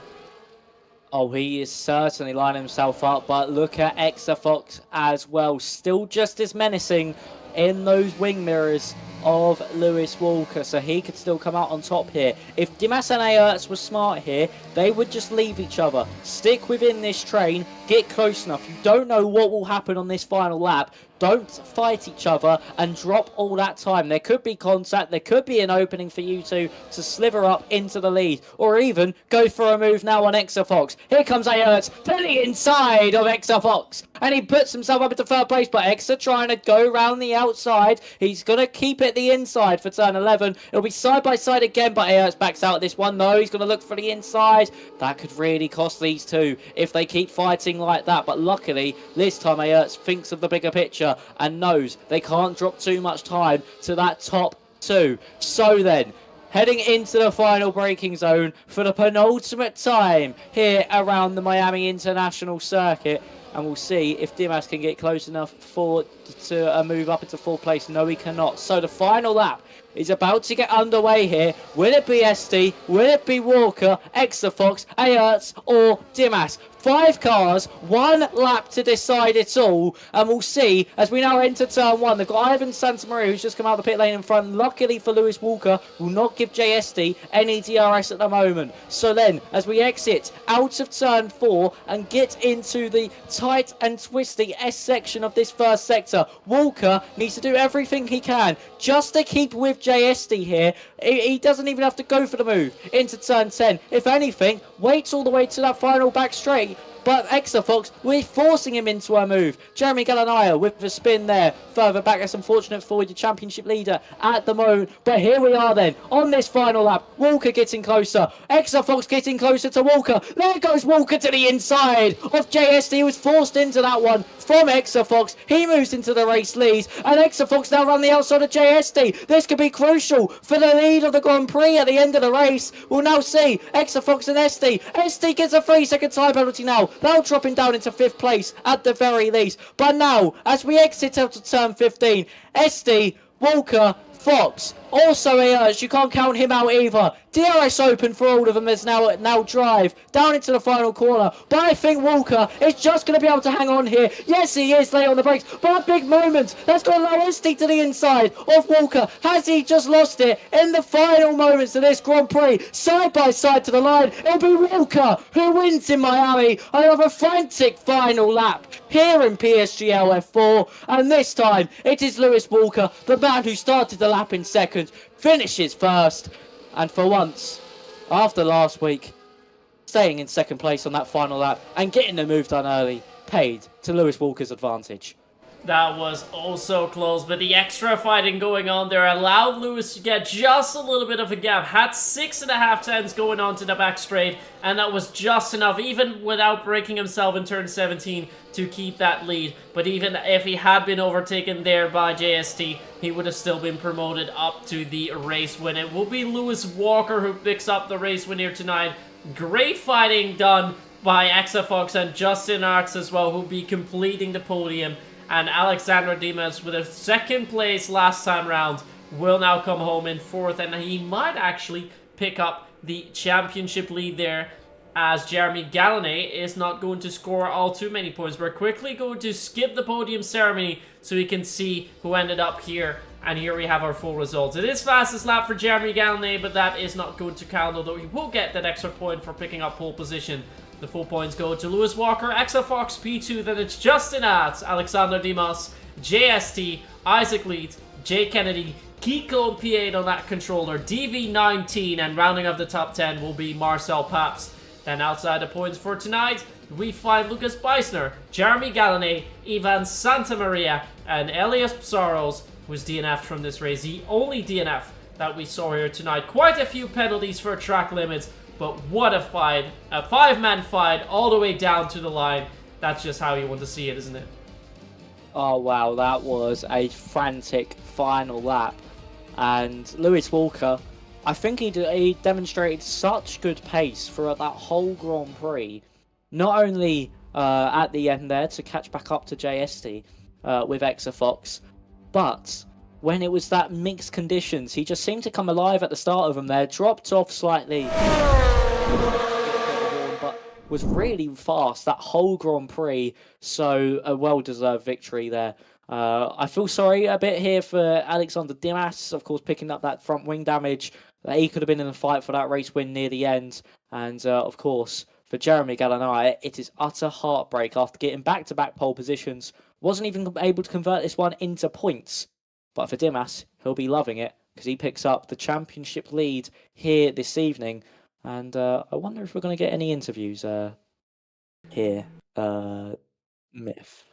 Oh, he is certainly lining himself up, but look at Exafox as well. Still just as menacing in those wing mirrors of Lewis Walker, so he could still come out on top here. If Dimas and Aerts were smart here, they would just leave each other, stick within this train, get close enough. You don't know what will happen on this final lap. Don't fight each other and drop all that time. There could be contact, there could be an opening for you two to sliver up into the lead, or even go for a move now on Exafox. Here comes Aerts to the inside of Exafox, and he puts himself up into third place, but Exa trying to go round the outside. He's going to keep it the inside for turn 11. It'll be side by side again, but Aerts backs out of this one though. He's going to look for the inside. That could really cost these two if they keep fighting like that, but luckily this time Aerts thinks of the bigger picture and knows they can't drop too much time to that top two. So then, heading into the final braking zone for the penultimate time here around the Miami International Circuit. And we'll see if Dimas can get close enough to move up into fourth place. No, he cannot. So the final lap is about to get underway here. Will it be SD? Will it be Walker, Exafox, Aerts, or Dimas? 5 cars, 1 lap to decide it all, and we'll see as we now enter turn 1. They've got Ivan Santamaria, who's just come out of the pit lane in front. Luckily for Lewis Walker, will not give JSD any DRS at the moment. So then, as we exit out of turn 4 and get into the tight and twisty S section of this first sector, Walker needs to do everything he can just to keep with JSD here. He doesn't even have to go for the move into turn 10. If anything, waits all the way to that final back straight. But Exafox, we're forcing him into a move. Jeremy Galanaya with the spin there. Further back, that's unfortunate for the championship leader at the moment. But here we are then, on this final lap. Walker getting closer. Exafox getting closer to Walker. There goes Walker to the inside of JSD. He was forced into that one from Exafox. He moves into the race lead. And Exafox now run the outside of JSD. This could be crucial for the lead of the Grand Prix at the end of the race. We'll now see Exafox and SD. SD gets a 3-second time penalty now. Now dropping down into 5th place at the very least. But now, as we exit out to turn 15, SD, Walker, Fox, also Aerts, you can't count him out either. DRS open for all of them as now drive down into the final corner. But I think Walker is just going to be able to hang on here. Yes, he is late on the brakes, but a big moment. That's going to allow SD to the inside of Walker. Has he just lost it in the final moments of this Grand Prix? Side by side to the line, it'll be Walker who wins in Miami. Another frantic final lap here in PSGL F4. And this time, it is Lewis Walker, the man who started the lap in second, finishes first. And for once, after last week, staying in second place on that final lap and getting the move done early paid to Lewis Walker's advantage. That was also close, but the extra fighting going on there allowed Lewis to get just a little bit of a gap. Had 6.5 tenths going on to the back straight, and that was just enough, even without breaking himself in turn 17, to keep that lead. But even if he had been overtaken there by JST, he would have still been promoted up to the race win. It will be Lewis Walker who picks up the race win here tonight. Great fighting done by Exafox and Justin Arts as well, who'll be completing the podium. And Alexander Dimas, with a 2nd place last time round, will now come home in 4th. And he might actually pick up the championship lead there, as Jeremy Gallané is not going to score all too many points. We're quickly going to skip the podium ceremony so we can see who ended up here. And here we have our full results. It is fastest lap for Jeremy Gallané, but that is not going to count, although he will get that extra point for picking up pole position. The full points go to Lewis Walker, Exafox P2, then it's Justin Arts, Alexander Dimas, JST, Isaac Leeds, Jay Kennedy, Kiko and P8 on that controller, DV19, and rounding up the top 10 will be Marcel Pabst. Then outside the points for tonight, we find Lucas Beisner, Jeremy Gallané, Ivan Santamaria, and Elias Psaros, who's DNF'd from this race. The only DNF that we saw here tonight. Quite a few penalties for track limits, but what a fight. A 5-man fight all the way down to the line. That's just how you want to see it, isn't it? Oh wow, that was a frantic final lap. And Lewis Walker, I think he demonstrated such good pace throughout that whole Grand Prix. Not only at the end there to catch back up to JST with Exafox, but when it was that mixed conditions. He just seemed to come alive at the start of them there, dropped off slightly, but was really fast that whole Grand Prix. So a well-deserved victory there. I feel sorry a bit here for Alexander Dimas, of course, picking up that front wing damage. He could have been in the fight for that race win near the end. And of course, for Jeremy Gallinari, it is utter heartbreak after getting back-to-back pole positions. Wasn't even able to convert this one into points. But for Dimas, he'll be loving it because he picks up the championship lead here this evening. And I wonder if we're going to get any interviews here, Myth.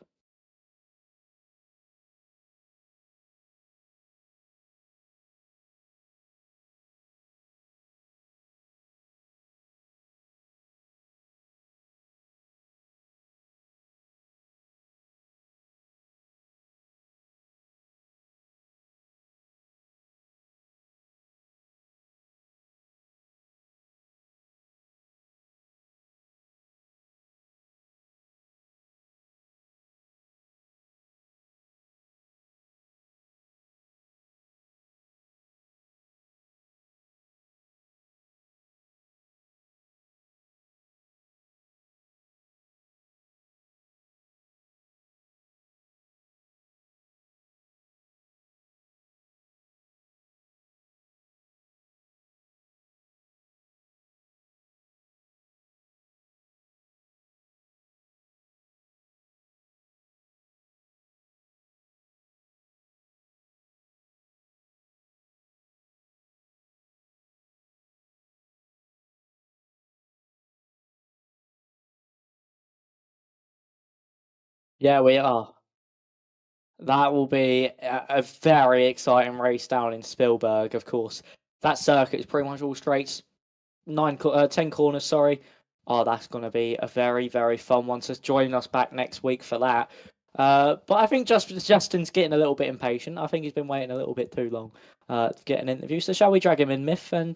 Yeah, we are. That will be a very exciting race down in Spielberg, of course. That circuit is pretty much all straights, 10 corners, sorry. Oh, that's going to be a very, very fun one. So join us back next week for that. But I think Justin's getting a little bit impatient. I think he's been waiting a little bit too long to get an interview. So shall we drag him in, Myth, and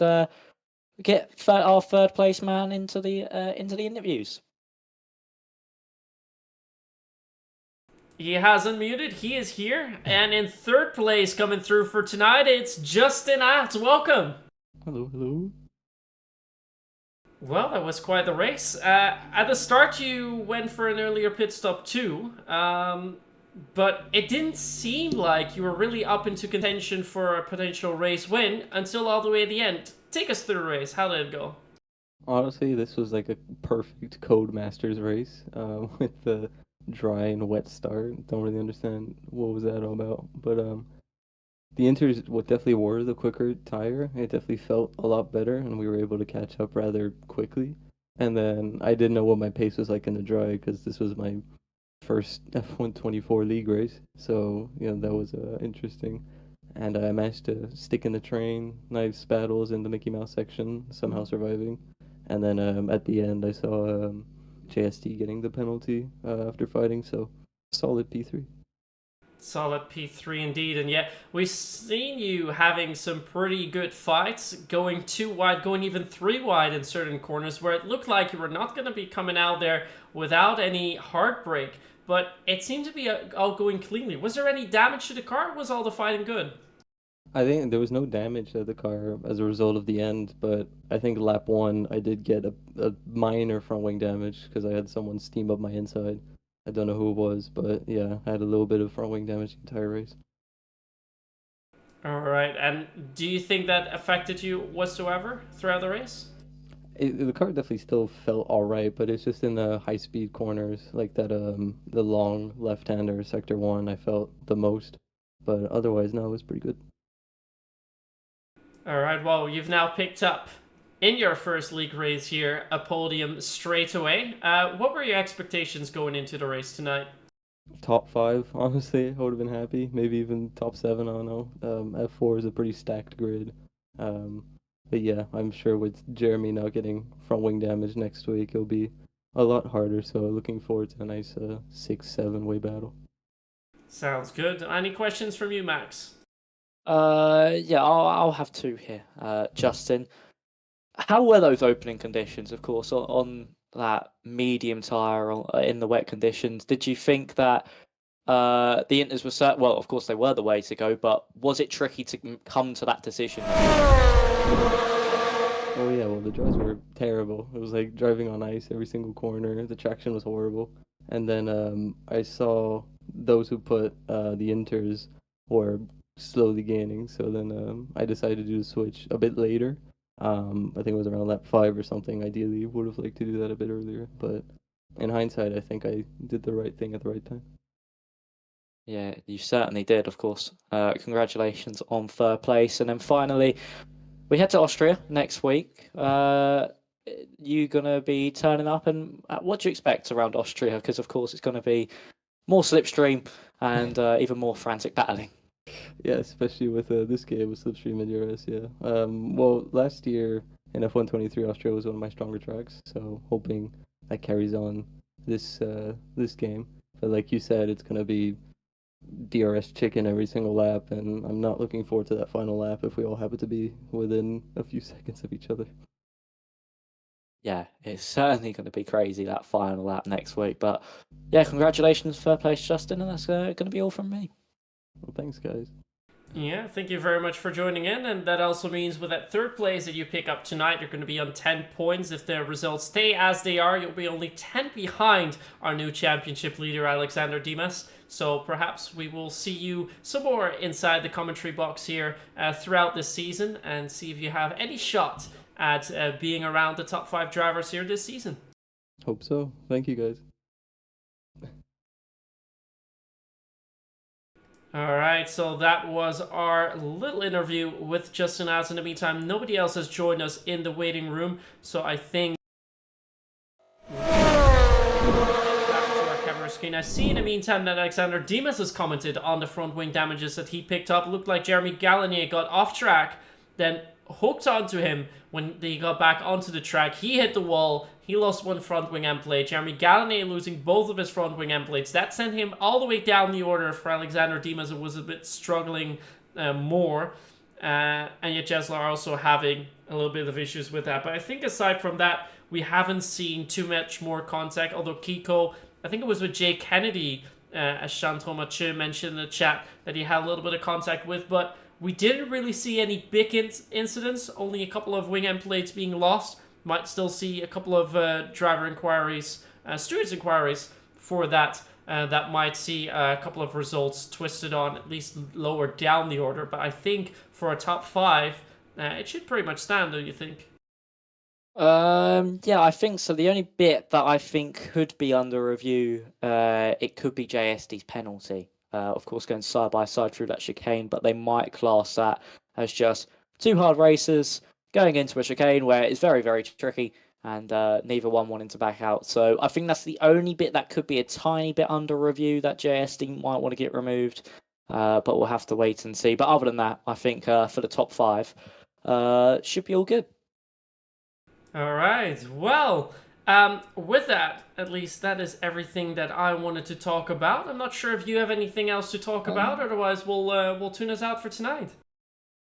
get our third place man into the interviews? He has unmuted. He is here. And in third place coming through for tonight, it's Justin Att. Welcome. Hello, hello. Well, that was quite the race. At the start, you went for an earlier pit stop too. But it didn't seem like you were really up into contention for a potential race win until all the way at the end. Take us through the race. How did it go? Honestly, this was like a perfect Codemasters race with the dry and wet start. Don't really understand what was that all about. But the Inters definitely were the quicker tire. It definitely felt a lot better, and we were able to catch up rather quickly. And then I didn't know what my pace was like in the dry because this was my first F124 league race. So, that was interesting. And I managed to stick in the train, nice battles in the Mickey Mouse section, somehow surviving. And then at the end, I saw JST getting the penalty after fighting, so solid P3. Solid P3 indeed, and yeah, we've seen you having some pretty good fights, going 2 wide, going even 3 wide in certain corners where it looked like you were not going to be coming out there without any heartbreak, but it seemed to be all going cleanly. Was there any damage to the car, or was all the fighting good? I think there was no damage to the car as a result of the end, but I think lap 1 I did get a minor front wing damage because I had someone steam up my inside. I don't know who it was, but yeah, I had a little bit of front wing damage the entire race. All right, and do you think that affected you whatsoever throughout the race? The car definitely still felt alright, but it's just in the high speed corners, like that the long left-hander sector 1 I felt the most, but otherwise no, it was pretty good. All right, well, you've now picked up, in your first league race here, a podium straight away. What were your expectations going into the race tonight? Top 5, honestly, I would have been happy. Maybe even top 7, I don't know. F4 is a pretty stacked grid. But yeah, I'm sure with Jeremy not getting front wing damage next week, it'll be a lot harder. So looking forward to a nice 6-7 way battle. Sounds good. Any questions from you, Max? Yeah, I'll have 2 here, Justin. How were those opening conditions? Of course, on that medium tire in the wet conditions. Did you think that the Inters were well, of course they were the way to go, but was it tricky to come to that decision? Oh yeah, well the drives were terrible. It was like driving on ice every single corner. The traction was horrible. And then I saw those who put the Inters were slowly gaining. So then I decided to do the switch a bit later. I think it was around lap 5 or something. Ideally, would have liked to do that a bit earlier, but in hindsight, I think I did the right thing at the right time. Yeah, you certainly did, of course. Congratulations on third place. And then finally, we head to Austria next week. You going to be turning up, and what do you expect around Austria? Because, of course, it's going to be more slipstream and even more frantic battling. Yeah, especially with this game with Slipstream and DRS, yeah. Well, last year in F123, Austria was one of my stronger tracks, so hoping that carries on this game. But like you said, it's going to be DRS chicken every single lap, and I'm not looking forward to that final lap if we all happen to be within a few seconds of each other. Yeah, it's certainly going to be crazy, that final lap next week. But yeah, congratulations, third place, Justin, and that's going to be all from me. Well, thanks, guys. Yeah, thank you very much for joining in, and that also means with that third place that you pick up tonight, you're going to be on 10 points. If the results stay as they are, you'll be only 10 behind our new championship leader, Alexander Dimas. So perhaps we will see you some more inside the commentary box here throughout this season, and see if you have any shot at being around the top 5 drivers here this season. Hope so. Thank you, guys. Alright, so that was our little interview with Justin As. In the meantime, nobody else has joined us in the waiting room, so I think back to our camera screen. I see in the meantime that Alexander Dimas has commented on the front wing damages that he picked up. Looked like Jeremy Gallagher got off track, then hooked onto him when they got back onto the track. He hit the wall. He lost one front wing end plate. Jeremy Gallagher losing both of his front wing end plates. That sent him all the way down the order for Alexander Dimas, who was a bit struggling more. And yet Jesler also having a little bit of issues with that. But I think aside from that, we haven't seen too much more contact. Although Kiko, I think it was with Jay Kennedy, as Chantal Mathieu mentioned in the chat, that he had a little bit of contact with. But we didn't really see any big incidents. Only a couple of wing end plates being lost. Might still see a couple of driver inquiries, stewards inquiries for that. That might see a couple of results twisted on, at least lower down the order. But I think for a top 5, it should pretty much stand, don't you think? Yeah, I think so. The only bit that I think could be under review, it could be JSD's penalty. Of course, going side by side through that chicane, but they might class that as just 2 hard races going into a chicane where it's very, very tricky, and neither one wanting to back out. So I think that's the only bit that could be a tiny bit under review that JSD might want to get removed, but we'll have to wait and see. But other than that, I think for the top 5, should be all good. All right. Well, with that, at least that is everything that I wanted to talk about. I'm not sure if you have anything else to talk about. Otherwise, we'll tune us out for tonight.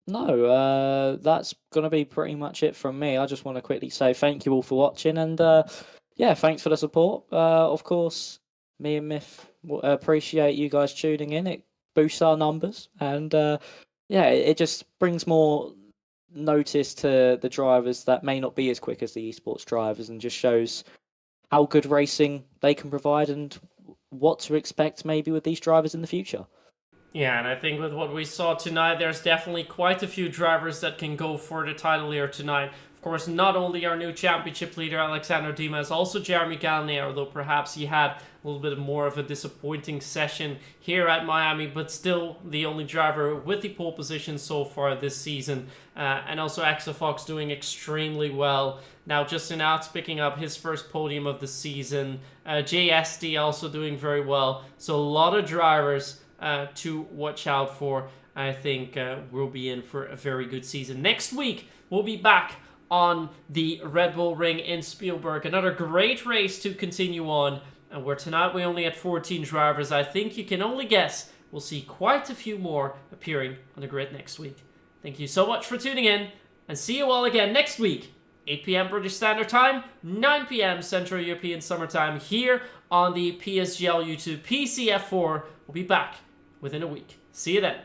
No, that's going to be pretty much it from me. I just want to quickly say thank you all for watching, and yeah, thanks for the support. Of course, me and Myth appreciate you guys tuning in. It boosts our numbers, and yeah, it just brings more notice to the drivers that may not be as quick as the esports drivers, and just shows how good racing they can provide and what to expect maybe with these drivers in the future. Yeah, and I think with what we saw tonight, there's definitely quite a few drivers that can go for the title here tonight. Of course, not only our new championship leader, Alexander Dimas, also Jeremy Gallagher, although perhaps he had a little bit more of a disappointing session here at Miami, but still the only driver with the pole position so far this season. And also Axel Fox doing extremely well. Now Justin Outs picking up his first podium of the season. JSD also doing very well. So a lot of drivers to watch out for. I think we'll be in for a very good season. Next week, we'll be back on the Red Bull Ring in Spielberg. Another great race to continue on. And where tonight we only had 14 drivers, I think you can only guess we'll see quite a few more appearing on the grid next week. Thank you so much for tuning in, and see you all again next week 8 p.m. British Standard Time, 9 p.m. Central European Summer Time here on the PSGL YouTube. PCF4 will be back within a week. See you then.